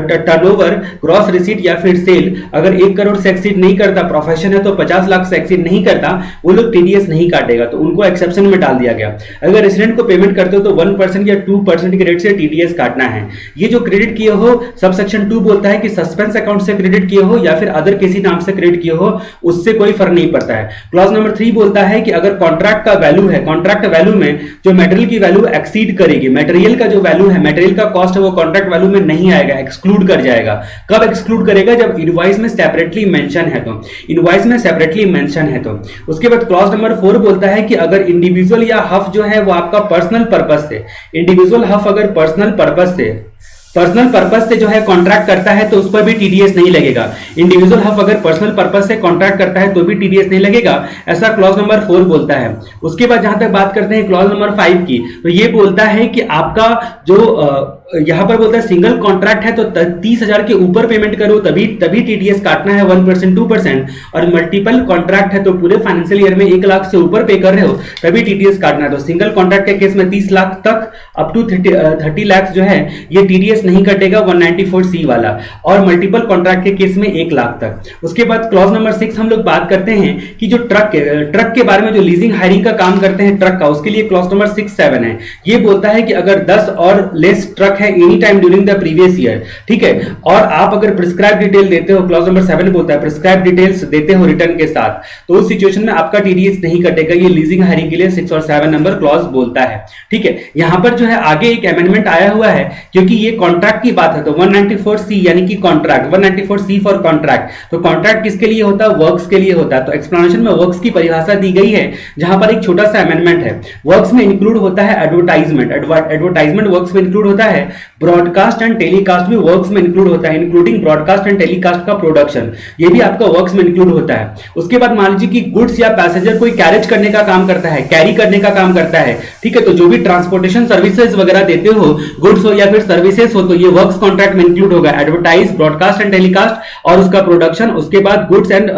टर्नओवर, ग्रॉस रिसीट या फिर सेल अगर 1 करोड़ से एक्सीड नहीं करता, प्रोफेशन है तो 50 लाख से एक्सीड नहीं करता, वो लोग टीडीएस नहीं काटेगा, तो उनको एक्सेप्शन में डाल दिया गया। अगर रेसिडेंट को पेमेंट करते हो तो 1% या 2% के रेट से टीडीएस काटना है। ये जो क्रेडिट किए हो, सब सेक्शन 2 बोलता है कि सस्पेंस अकाउंट से क्रेडिट किए हो या फिर अदर किसी नाम से क्रेडिट किए हो, उससे कोई फर्क नहीं पड़ता है। क्लॉज नंबर 3 बोलता है कि अगर कॉन्ट्रैक्ट का वैल्यू है, कॉन्ट्रैक्ट वैल्यू में जो मटेरियल की वैल्यू एक्सीड करेगी, मटेरियल का जो वैल्यू है, मटेरियल का कॉस्ट है, वो कॉन्ट्रैक्ट वैल्यू में नहीं आएगा, एक्सक्लूड कर जाएगा। कब एक्सक्लूड करेगा, जब इनवॉइस में सेपरेटली मेंशन है तो, इनवॉइस में सेपरेटली मेंशन है तो। उसके बाद क्लॉज नंबर 4 बोलता है कि अगर इंडिविजुअल या हफ जो है वो आपका पर्सनल पर्पस से, इंडिविजुअल हफ अगर पर्सनल पर्पस से जो है कॉन्ट्रैक्ट करता है तो उस पर भी टीडीएस नहीं लगेगा। इंडिविजुअल हफ अगर पर्सनल पर्पस से कॉन्ट्रैक्ट करता है तो भी टीडीएस नहीं लगेगा, ऐसा क्लॉज नंबर 4 बोलता है। उसके बाद जहां तक बात करते हैं क्लॉज नंबर 5 की, तो ये बोलता है कि आपका जो यहां पर बोलता है सिंगल कॉन्ट्रैक्ट है तो 30,000 के ऊपर पेमेंट करो तभी टीडीएस काटना है 1% 2%, और मल्टीपल कॉन्ट्रैक्ट है तो पूरे फाइनेंशियल ईयर में 1 लाख से ऊपर पे कर रहे हो तभी टीडीएस काटना है। तो सिंगल कॉन्ट्रैक्ट के केस में 30 लाख तक अप टू 30 लाख जो है ये टीडीएस नहीं कटेगा 194C वाला, और मल्टीपल कॉन्ट्रैक्ट के केस में 1 लाख तक। उसके बाद क्लॉज नंबर 6 हम लोग बात करते हैं कि जो ट्रक के बारे में, जो लीजिंग हायरिंग का काम करते हैं ट्रक का, उसके लिए क्लॉज नंबर 6-7 है। ये बोलता है कि अगर 10 और लेस ट्रक है any time during the previous year, ठीक है, और आप अगर प्रिस्क्राइब डिटेल देते हो, क्लॉज नंबर 7 बोलता है प्रिस्क्राइब डिटेल्स देते हो रिटर्न के साथ, तो उस सिचुएशन में आपका टीडीएस नहीं कटेगा। ये लीजिंग हायरिंग के लिए 6 और 7 नंबर क्लॉज बोलता है, ठीक है। यहां पर जो है आगे एक अमेंडमेंट आया हुआ है, क्योंकि ये कॉन्ट्रैक्ट की बात है तो 194C यानी कि कॉन्ट्रैक्ट, 194C फॉर कॉन्ट्रैक्ट, तो कॉन्ट्रैक्ट किसके लिए होता है, वर्क्स के लिए होता है। तो एक्सप्लेनेशन में वर्क्स की परिभाषा दी गई है, जहां पर एक छोटा सा अमेंडमेंट है। वर्क्स में इंक्लूड होता है एडवर्टाइजमेंट, एडवर्टाइजमेंट वर्क्स में इंक्लूड होता है, ब्रॉडकास्ट एंड टेलीकास्ट भी वर्क्स में इंक्लूड होता है, इंक्लूडिंग ब्रॉडकास्ट एंड टेलीकास्ट का प्रोडक्शन, ये भी आपका वर्क्स में इंक्लूड होता है। उसके बाद मान लीजिए कि गुड्स या पैसेंजर कोई कैरेज करने का काम करता है, कैरी करने का काम करता है, ठीक है, तो जो भी ट्रांसपोर्टेशन सर्विसेज वगैरह देते हो, गुड्स हो या फिर सर्विसेज हो, तो ये वर्क्स कॉन्ट्रैक्ट में इंक्लूड होगा, एडवर्टाइज, ब्रॉडकास्ट एंड टेलीकास्ट और उसका प्रोडक्शन। उसके बाद गुड्स एंड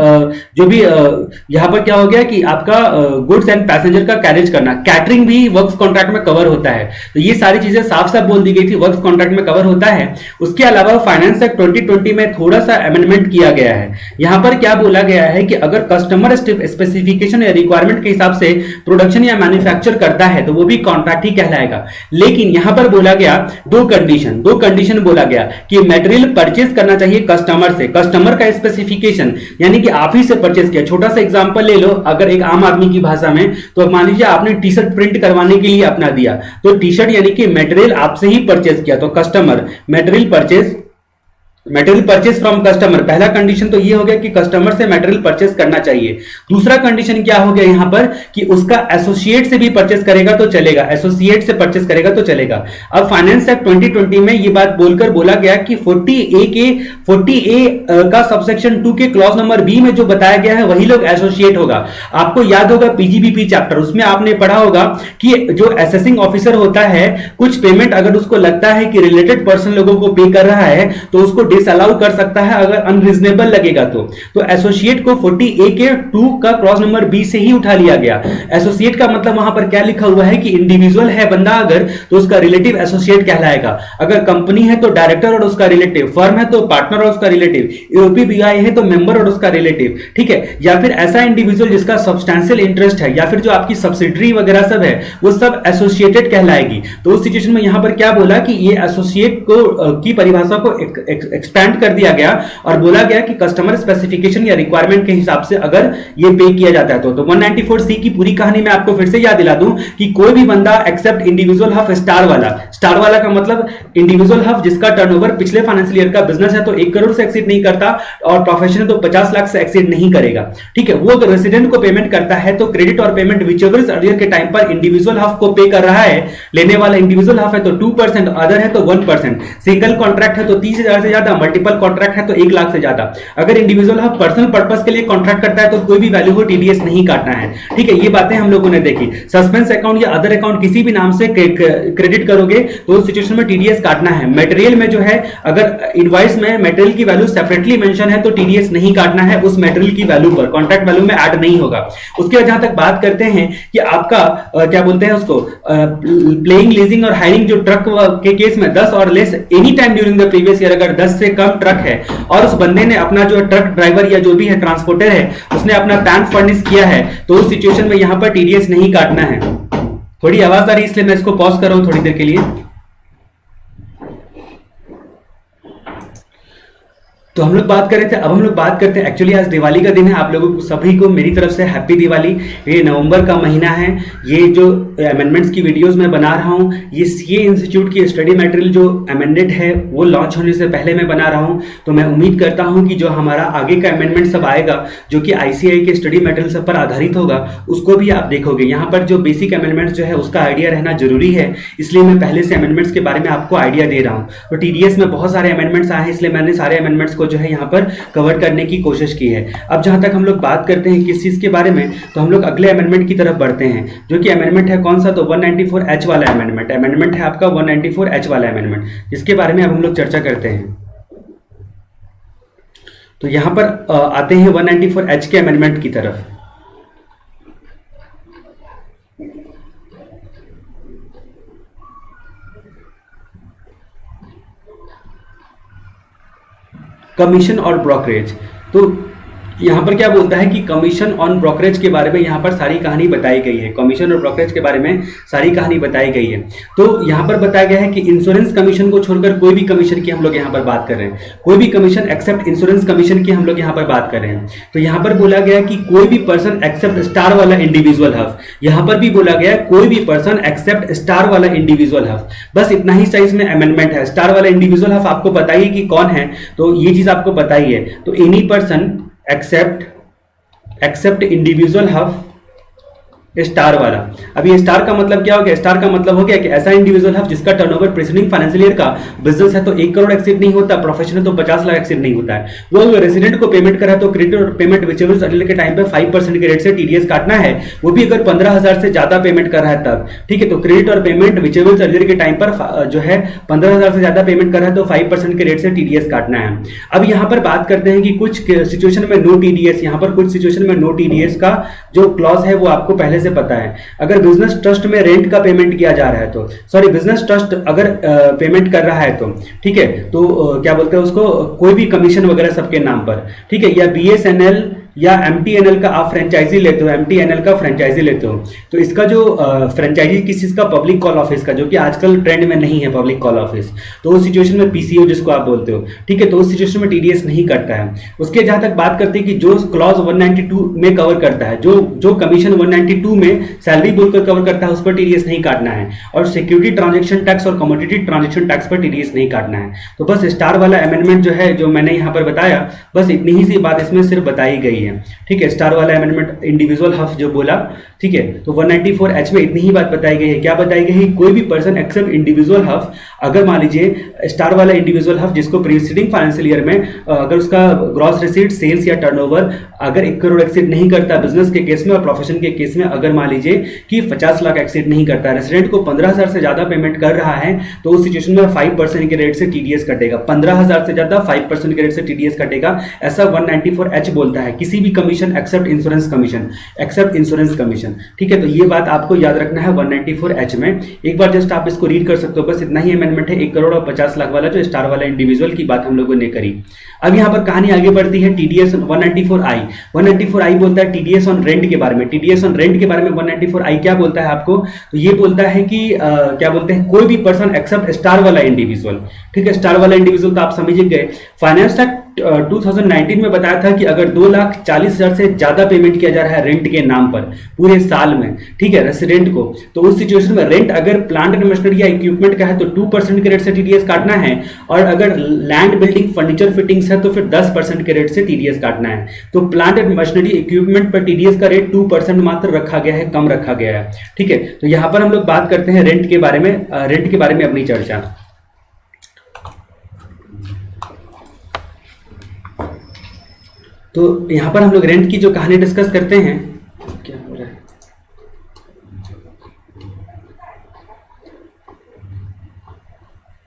जो भी यहां पर क्या हो गया कि आपका गुड्स एंड पैसेंजर का कैरेज करना, कैटरिंग भी वर्क्स कॉन्ट्रैक्ट में कवर होता है। तो ये सारी चीजें साफ साफ बोल दी गई थी, वर्क्स कॉन्ट्रैक्ट में कवर होता है। उसके अलावा फाइनेंस एक्ट 2020 में थोड़ा सा अमेंडमेंट किया गया है। यहां पर क्या बोला गया है कि अगर कस्टमर स्पेसिफिकेशन या रिक्वायरमेंट के हिसाब से प्रोडक्शन या मैन्युफैक्चर करता है तो वो भी कॉन्ट्रैक्ट ही कहलाएगा। लेकिन यहां पर बोला गया दो कंडीशन बोला गया कि मटेरियल परचेज करना चाहिए कस्टमर से, कस्टमर का स्पेसिफिकेशन यानी कि आप ही से परचेज किया। छोटा सा एग्जांपल ले लो, अगर एक आम आदमी की भाषा में, तो मान लीजिए आपने टी शर्ट प्रिंट करवाने के लिए अपना दिया, तो टी शर्ट यानी कि मटेरियल आपसे ही परचेज किया, तो customer material purchase from customer. पहला कंडीशन तो ये हो गया कि कस्टमर से मटेरियल परचेज करना चाहिए। दूसरा कंडीशन क्या हो गया यहां पर कि उसका एसोसिएट से भी परचेज करेगा तो चलेगा, एसोसिएट से परचेज करेगा तो चलेगा। अब फाइनेंस एक्ट 2020 में ये बात बोलकर बोला गया कि 40A का सबसेक्शन 2 के क्लॉज नंबर बी में जो बताया गया है वही लोग एसोसिएट होगा। आपको याद होगा पीजीबीपी चैप्टर, उसमें आपने पढ़ा होगा कि जो असेसिंग ऑफिसर होता है, कुछ पेमेंट अगर उसको लगता है कि रिलेटेड पर्सन लोगों को पे कर रहा है तो उसको इस अलाउ कर सकता है अगर अनरीजनेबल लगेगा तो एसोसिएट को 40A के 2 का क्लॉज नंबर बी से ही उठा लिया गया। एसोसिएट का मतलब वहां पर क्या लिखा हुआ है कि इंडिविजुअल है बंदा अगर तो उसका रिलेटिव एसोसिएट कहलाएगा, अगर कंपनी है तो डायरेक्टर और उसका रिलेटिव, फर्म है तो पार्टनर और उसका रिलेटिव, यूपीबीआई है तो मेंबर और उसका रिलेटिव, ठीक है। या फिर ऐसा इंडिविजुअल जिसका सब्सटैंशियल इंटरेस्ट है, या फिर जो आपकी सब्सिडरी वगैरह सब है वो सब एसोसिएटेड कहलाएगी। तो उस सिचुएशन में यहां पर क्या बोला कि ये एसोसिएट को की परिभाषा को एक्सपैंड कर दिया गया और बोला गया कि कस्टमर स्पेसिफिकेशन या रिक्वायरमेंट के हिसाब से अगर ये पे किया जाता है तो 194C की पूरी कहानी मैं आपको फिर से याद दिला दूं कि कोई भी बंदा एक्सेप्ट इंडिविजुअल हफ स्टार वाला का मतलब इंडिविजुअल हफ जिसका टर्नओवर पिछले फाइनेंशियल ईयर का बिजनेस है तो 1 करोड़ से एक्सीड नहीं करता और प्रोफेशनल तो 50 लाख से एक्सीड नहीं करेगा, ठीक है। वो अगर रेसिडेंट को पेमेंट करता है तो क्रेडिट और पेमेंट विचएवर इज अर्लियर के टाइम पर इंडिविजुअल हफ को पे कर रहा है। लेने वाला इंडिविजुअल हफ है तो 2%, अदर है तो 1%, सिंगल कॉन्ट्रैक्ट है तो 30,000 से ज्यादा, मल्टीपल कॉन्ट्रैक्ट है तो 1 लाख से ज्यादा। अगर इंडिविजुअल हफ पर्सनल पर्पस के लिए कॉन्ट्रैक्ट करता है तो कोई भी वैल्यू को टीडीएस नहीं काटना है, ठीक है। ये बातें हम लोगों ने देखी। सस्पेंस अकाउंट या अदर अकाउंट किसी भी नाम से क्रेडिट करोगे तो उस सिचुएशन में टीडीएस काटना है। मटेरियल में जो है अगर इनवॉइस में मटेरियल की वैल्यू सेपरेटली मेंशन है तो टीडीएस नहीं काटना है उस मटेरियल की वैल्यू पर, कॉन्ट्रैक्ट वैल्यू में ऐड नहीं होगा। उसके बाद जहां तक बात करते हैं कि आपका क्या बोलते हैं उसको प्लेइंग लीजिंग और हायरिंग जो ट्रक के केस में 10 और less any time during the previous year अगर 10 से कम ट्रक है और उस बंदे ने अपना जो ट्रक ड्राइवर या जो भी है ट्रांसपोर्टर है उसने अपना टैंक फर्निश किया है तो उस सिचुएशन में यहां पर टीडीएस नहीं काटना है। थोड़ी आवाज आ रही है इसलिए मैं इसको पॉज कर रहा हूं थोड़ी देर के लिए। तो हम लोग बात कर रहे थे, अब हम लोग बात करते हैं एक्चुअली आज दिवाली का दिन है, आप लोगों को सभी को मेरी तरफ से हैप्पी दिवाली। ये नवंबर का महीना है, ये जो अमेंडमेंट्स की वीडियोस मैं बना रहा हूँ ये सीए इंस्टीट्यूट की स्टडी मटेरियल जो अमेंडेड है वो लॉन्च होने से पहले मैं बना रहा हूँ। तो मैं उम्मीद करता हूँ कि जो हमारा आगे का अमेंडमेंट सब आएगा जो कि आईसीआई के स्टडी मटेरियल सब पर आधारित होगा उसको भी आप देखोगे। यहाँ पर जो बेसिक अमेंडमेंट्स जो है उसका आइडिया रहना जरूरी है, इसलिए मैं पहले से अमेंडमेंट्स के बारे में आपको आइडिया दे रहा हूँ। तो टीडीएस में बहुत सारे अमेंडमेंट्स आए हैं इसलिए मैंने सारे अमेंडमेंट्स को जो है यहाँ पर कवर करने की कोशिश की है। अब जहां तक हम लोग बात करते हैं किस चीज के बारे में तो हम लोग अगले अमेंडमेंट की तरफ बढ़ते हैं जो कि अमेंडमेंट है कौन सा, तो 194H वाला अमेंडमेंट है आपका 194H वाला अमेंडमेंट जिसके बारे में अब हम लोग चर्चा करते हैं। तो यहां पर आते हैं 194H के अमेंडमेंट की तरफ। कमीशन और ब्रोकरेज, तो यहाँ पर क्या बोलता है कि कमीशन ऑन ब्रोकरेज के बारे में यहाँ पर सारी कहानी बताई गई है। कमीशन और ब्रोकरेज के बारे में सारी कहानी बताई गई है। तो यहाँ पर बताया गया है कि इंश्योरेंस कमीशन को छोड़कर कोई भी कमीशन की हम लोग यहाँ पर बात कर रहे हैं, कोई भी कमीशन एक्सेप्ट इंश्योरेंस कमीशन की हम लोग यहाँ पर बात कर रहे हैं। तो यहाँ पर बोला गया कि कोई भी पर्सन एक्सेप्ट स्टार वाला इंडिविजुअल हफ, यहाँ पर भी बोला गया कोई भी पर्सन एक्सेप्ट स्टार वाला इंडिविजुअल हफ। बस इतना ही साइज में अमेंडमेंट है। स्टार वाला इंडिविजुअल हफ आपको बताइए कि कौन है, तो ये चीज आपको बताइए। तो any person except individual HUF star वाला। अब ये स्टार का मतलब क्या हो गया, स्टार का मतलब हो गया कि ऐसा इंडिविजुअल हफ जिसका टर्नओवर प्रीसीडिंग फाइनेंशियल ईयर का बिजनेस है तो 1 करोड़ एक्सीड नहीं होता, प्रोफेशनल तो 50 लाख एक्सीड नहीं होता है। वो अगर रेसिडेंट को पेमेंट करा तो क्रेडिट और पेमेंट विचेवर अर्लियर के टाइम पे 5% के रेट से टीडीएस काटना है, वो भी अगर 15,000 से ज्यादा पेमेंट कर रहा है तब, ठीक है। तो क्रेडिट और पेमेंट विचेवर अर्लियर के टाइम पर जो है 15,000 से ज्यादा पेमेंट कर रहा है तो 5% के रेट से टीडीएस काटना है। अब यहाँ पर बात करते हैं कि कुछ सिचुएशन में नो टीडीएस, यहाँ पर कुछ सिचुएशन में नो टीडीएस का जो क्लॉज है वो आपको पहले से पता है। अगर बिजनेस ट्रस्ट में रेंट का पेमेंट किया जा रहा है तो, सॉरी बिजनेस ट्रस्ट अगर पेमेंट कर रहा है तो, ठीक है, तो क्या बोलते हैं उसको, कोई भी कमीशन वगैरह सबके नाम पर, ठीक है, या बीएसएनएल या एमटीएनएल का आप फ्रेंचाइजी लेते हो, एमटीएनएल का फ्रेंचाइजी लेते हो तो इसका जो फ्रेंचाइजी किस चीज का, पब्लिक कॉल ऑफिस का, जो कि आजकल ट्रेंड में नहीं है पब्लिक कॉल ऑफिस, तो उस सिचुएशन में पीसीओ जिसको आप बोलते हो, ठीक है, तो उस सिचुएशन में टीडीएस नहीं कटता है। उसके जहां तक बात करते हैं कि जो क्लॉज 192 में कवर करता है, जो कमीशन 192 में सैलरी बोलकर कवर करता है उस पर टीडीएस नहीं काटना है, और सिक्योरिटी ट्रांजेक्शन टैक्स और कमोडिटी ट्रांजेक्शन टैक्स पर टीडीएस नहीं काटना है। तो बस स्टार वाला अमेंडमेंट जो है जो मैंने यहाँ पर बताया, बस इतनी ही सी बात इसमें सिर्फ बताई गई वही है। ठीक है, स्टार वाला अमेंडमेंट इंडिविजुअल हफ जो बोला, ठीक है, तो 194H में इतनी ही बात बताई गई है। क्या बताई गई है? कोई भी पर्सन एक्सेप्ट इंडिविजुअल हफ, अगर मान लीजिए स्टार वाला इंडिविजुअल हफ जिसको प्रीसीडिंग फाइनेंशियल ईयर में अगर उसका ग्रॉस रिसीट, सेल्स या टर्नओवर अगर 1 करोड़ एक्सीड नहीं करता बिजनेस के केस में, और प्रोफेशन के केस में अगर मान लीजिए कि 50 लाख एक्सीड नहीं करता, रेसिडेंट को 15,000 से ज्यादा पेमेंट कर रहा है, तो उस सिचुएशन में 5% के रेट से टीडीएस कटेगा। 15,000 से ज्यादा 5% के रेट से टीडीएस कटेगा, ऐसा 194H बोलता है। किसी भी commission except insurance commission, except insurance commission. ठीक है, तो ये बात आपको याद रखना है 194H में। एक बार जस्ट आप इसको रीड कर सकते हो, बस इतना ही अमेंडमेंट है 1 करोड़ और 50 लाख वाला, जो स्टार वाला इंडिविजुअल की बात हम लोगों ने करी। अब यहाँ पर कहानी आगे बढ़ती है टीडीएस 194I। 194I बोलता है टीडीएस ऑन रेंट के बारे में। टीडीएस ऑन रेंट के बारे में 194I क्या बोलता है आपको? तो ये बोलता है कि क्या बोलते हैं, कोई भी पर्सन एक्सेप्ट स्टार वाला इंडिविजुअल। ठीक है, स्टार वाला इंडिविजुअल तो आप समझ ही गए। फाइनेंस एक्ट 2019 में बताया था कि अगर 2,40,000 से ज्यादा पेमेंट किया जा रहा है रेंट के नाम पर पूरे साल में, ठीक है, रेसिडेंट को, तो उस सिचुएशन में रेंट अगर प्लांट एंड मशीनरी या इक्विपमेंट का है तो 2% के रेट से टीडीएस काटना है, और अगर लैंड, बिल्डिंग, फर्नीचर, फिटिंग्स है तो फिर 10% के रेट से टीडीएस काटना है। तो प्लांट एंड मशीनरी इक्विपमेंट पर टीडीएस का रेट 2% मात्र रखा गया है, कम रखा गया है। ठीक है, तो यहां पर हम लोग बात करते हैं रेंट के बारे में अपनी चर्चा। तो यहां पर हम लोग रेंट की जो कहानी डिस्कस करते हैं, क्या हो रहा है,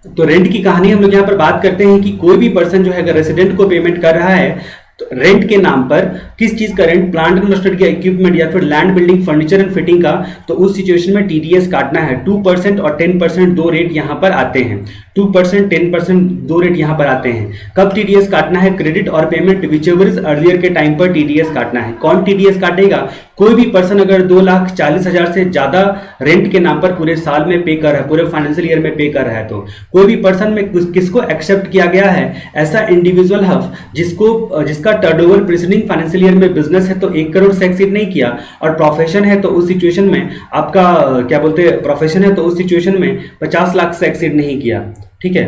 तो रेंट की कहानी हम लोग यहां पर बात करते हैं कि कोई भी पर्सन जो है अगर रेसिडेंट को पेमेंट कर रहा है तो रेंट के नाम पर, किस चीज का रेंट, प्लांट एंड मशीनरी या इक्विपमेंट या फिर land, building, furniture and fitting का, तो उस सिचुएशन में टीडीएस काटना है। 2% और 10% दो रेट यहां पर आते हैं। 2%, 10% दो रेट यहां पर आते हैं। कब टीडीएस काटना है? क्रेडिट और पेमेंट विचएवर इज अर्लियर के टाइम पर टीडीएस काटना है। कौन टीडीएस काटेगा? कोई भी पर्सन अगर 2,40,000 से ज्यादा रेंट के नाम पर पूरे साल में पे कर रहा है, पूरे फाइनेंशियल ईयर में पे कर रहा है, तो कोई भी पर्सन में किसको एक्सेप्ट किया गया है? ऐसा इंडिविजुअल हफ जिसका टर्नओवर प्रीसीडिंग फाइनेंशियल ईयर में बिजनेस है तो 1 करोड़ से एक्सीड नहीं किया, और प्रोफेशन है तो उस सिचुएशन में आपका क्या बोलते हैं, प्रोफेशन है तो उस सिचुएशन में 50 लाख से एक्सीड नहीं किया। ठीक है,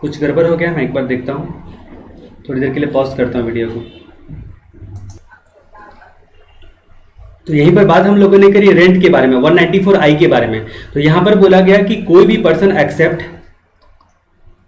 कुछ गड़बड़ हो गया, मैं एक बार देखता हूं, थोड़ी देर के लिए पॉज करता हूं वीडियो को। तो यहीं पर बात हम लोगों ने करी रेंट के बारे में, 194I के बारे में। तो यहां पर बोला गया कि कोई भी person except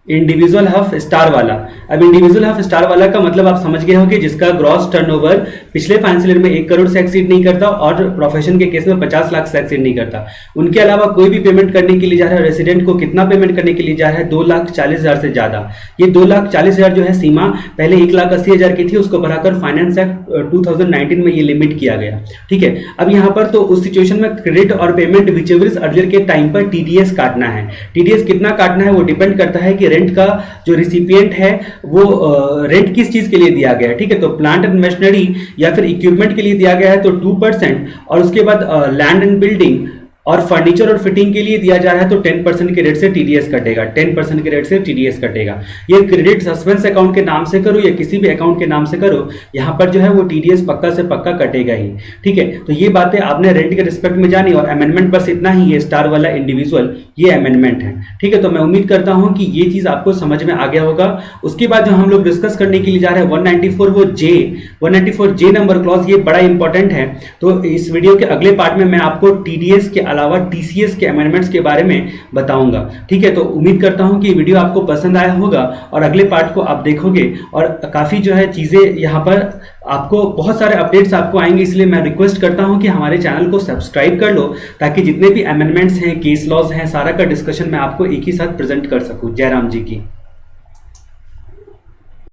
individual HUF star वाला। अब इंडिविजुअल हफ स्टार वाला का मतलब आप समझ गए होंगे, जिसका ग्रॉस टर्नओवर पिछले फाइनेंशियल ईयर में 1 करोड़ से एक्सीड नहीं करता और प्रोफेशन के केस में 50 लाख से एक्सीड नहीं करता। उनके अलावा कोई भी पेमेंट करने के लिए जा रहा है, रेसिडेंट को कितना पेमेंट करने के लिए जा रहा है? 2,40,000 से ज्यादा। ये 2,40,000 जो है सीमा पहले 1,80,000 की थी, उसको बढ़ाकर फाइनेंस एक्ट 2019 में ये लिमिट किया गया। ठीक है, अब यहाँ पर तो उस सिचुएशन में क्रेडिट और पेमेंट विचएवर इज अर्लियर के टाइम पर टीडीएस काटना है। टीडीएस कितना काटना है वो डिपेंड करता है कि रेंट का जो रिसिपिएंट है वो रेंट किस चीज के लिए दिया गया है। ठीक है, तो प्लांट एंड मशीनरी या फिर इक्विपमेंट के लिए दिया गया है तो 2%, और उसके बाद लैंड एंड बिल्डिंग और फर्नीचर और फिटिंग के लिए दिया जा रहा है तो 10% के रेट से टीडीएस कटेगा। 10% के रेट से टीडीएस कटेगा। ये क्रेडिट सस्पेंस अकाउंट के नाम से करो या किसी भी अकाउंट के नाम से करो, यहाँ पर जो है वो टीडीएस पक्का से पक्का कटेगा ही। ठीक है, तो ये बातें आपने रेंट के रिस्पेक्ट में जानी, और अमेंडमेंट बस इतना ही है, स्टार वाला इंडिविजुअल ये अमेंडमेंट है। ठीक है, तो मैं उम्मीद करता हूं कि ये चीज आपको समझ में आ गया होगा। उसके बाद जो हम लोग डिस्कस करने के लिए जा रहे हैं 194J नंबर क्लॉज, ये बड़ा इंपॉर्टेंट है। तो इस वीडियो के अगले पार्ट में मैं आपको टीडीएस के अलावा टीसीएस के अमेंडमेंट्स के बारे में बताऊंगा। ठीक है, तो उम्मीद करता हूं कि वीडियो आपको पसंद आया होगा और अगले पार्ट को आप देखोगे, और काफी जो है चीजें यहाँ पर आपको बहुत सारे अपडेट्स आपको आएंगे। इसलिए मैं रिक्वेस्ट करता हूं कि हमारे चैनल को सब्सक्राइब कर लो, ताकि जितने भी अमेंडमेंट्स हैं, केस लॉज हैं, सारा का डिस्कशन मैं आपको एक ही साथ प्रेजेंट कर सकूं। जय राम जी की।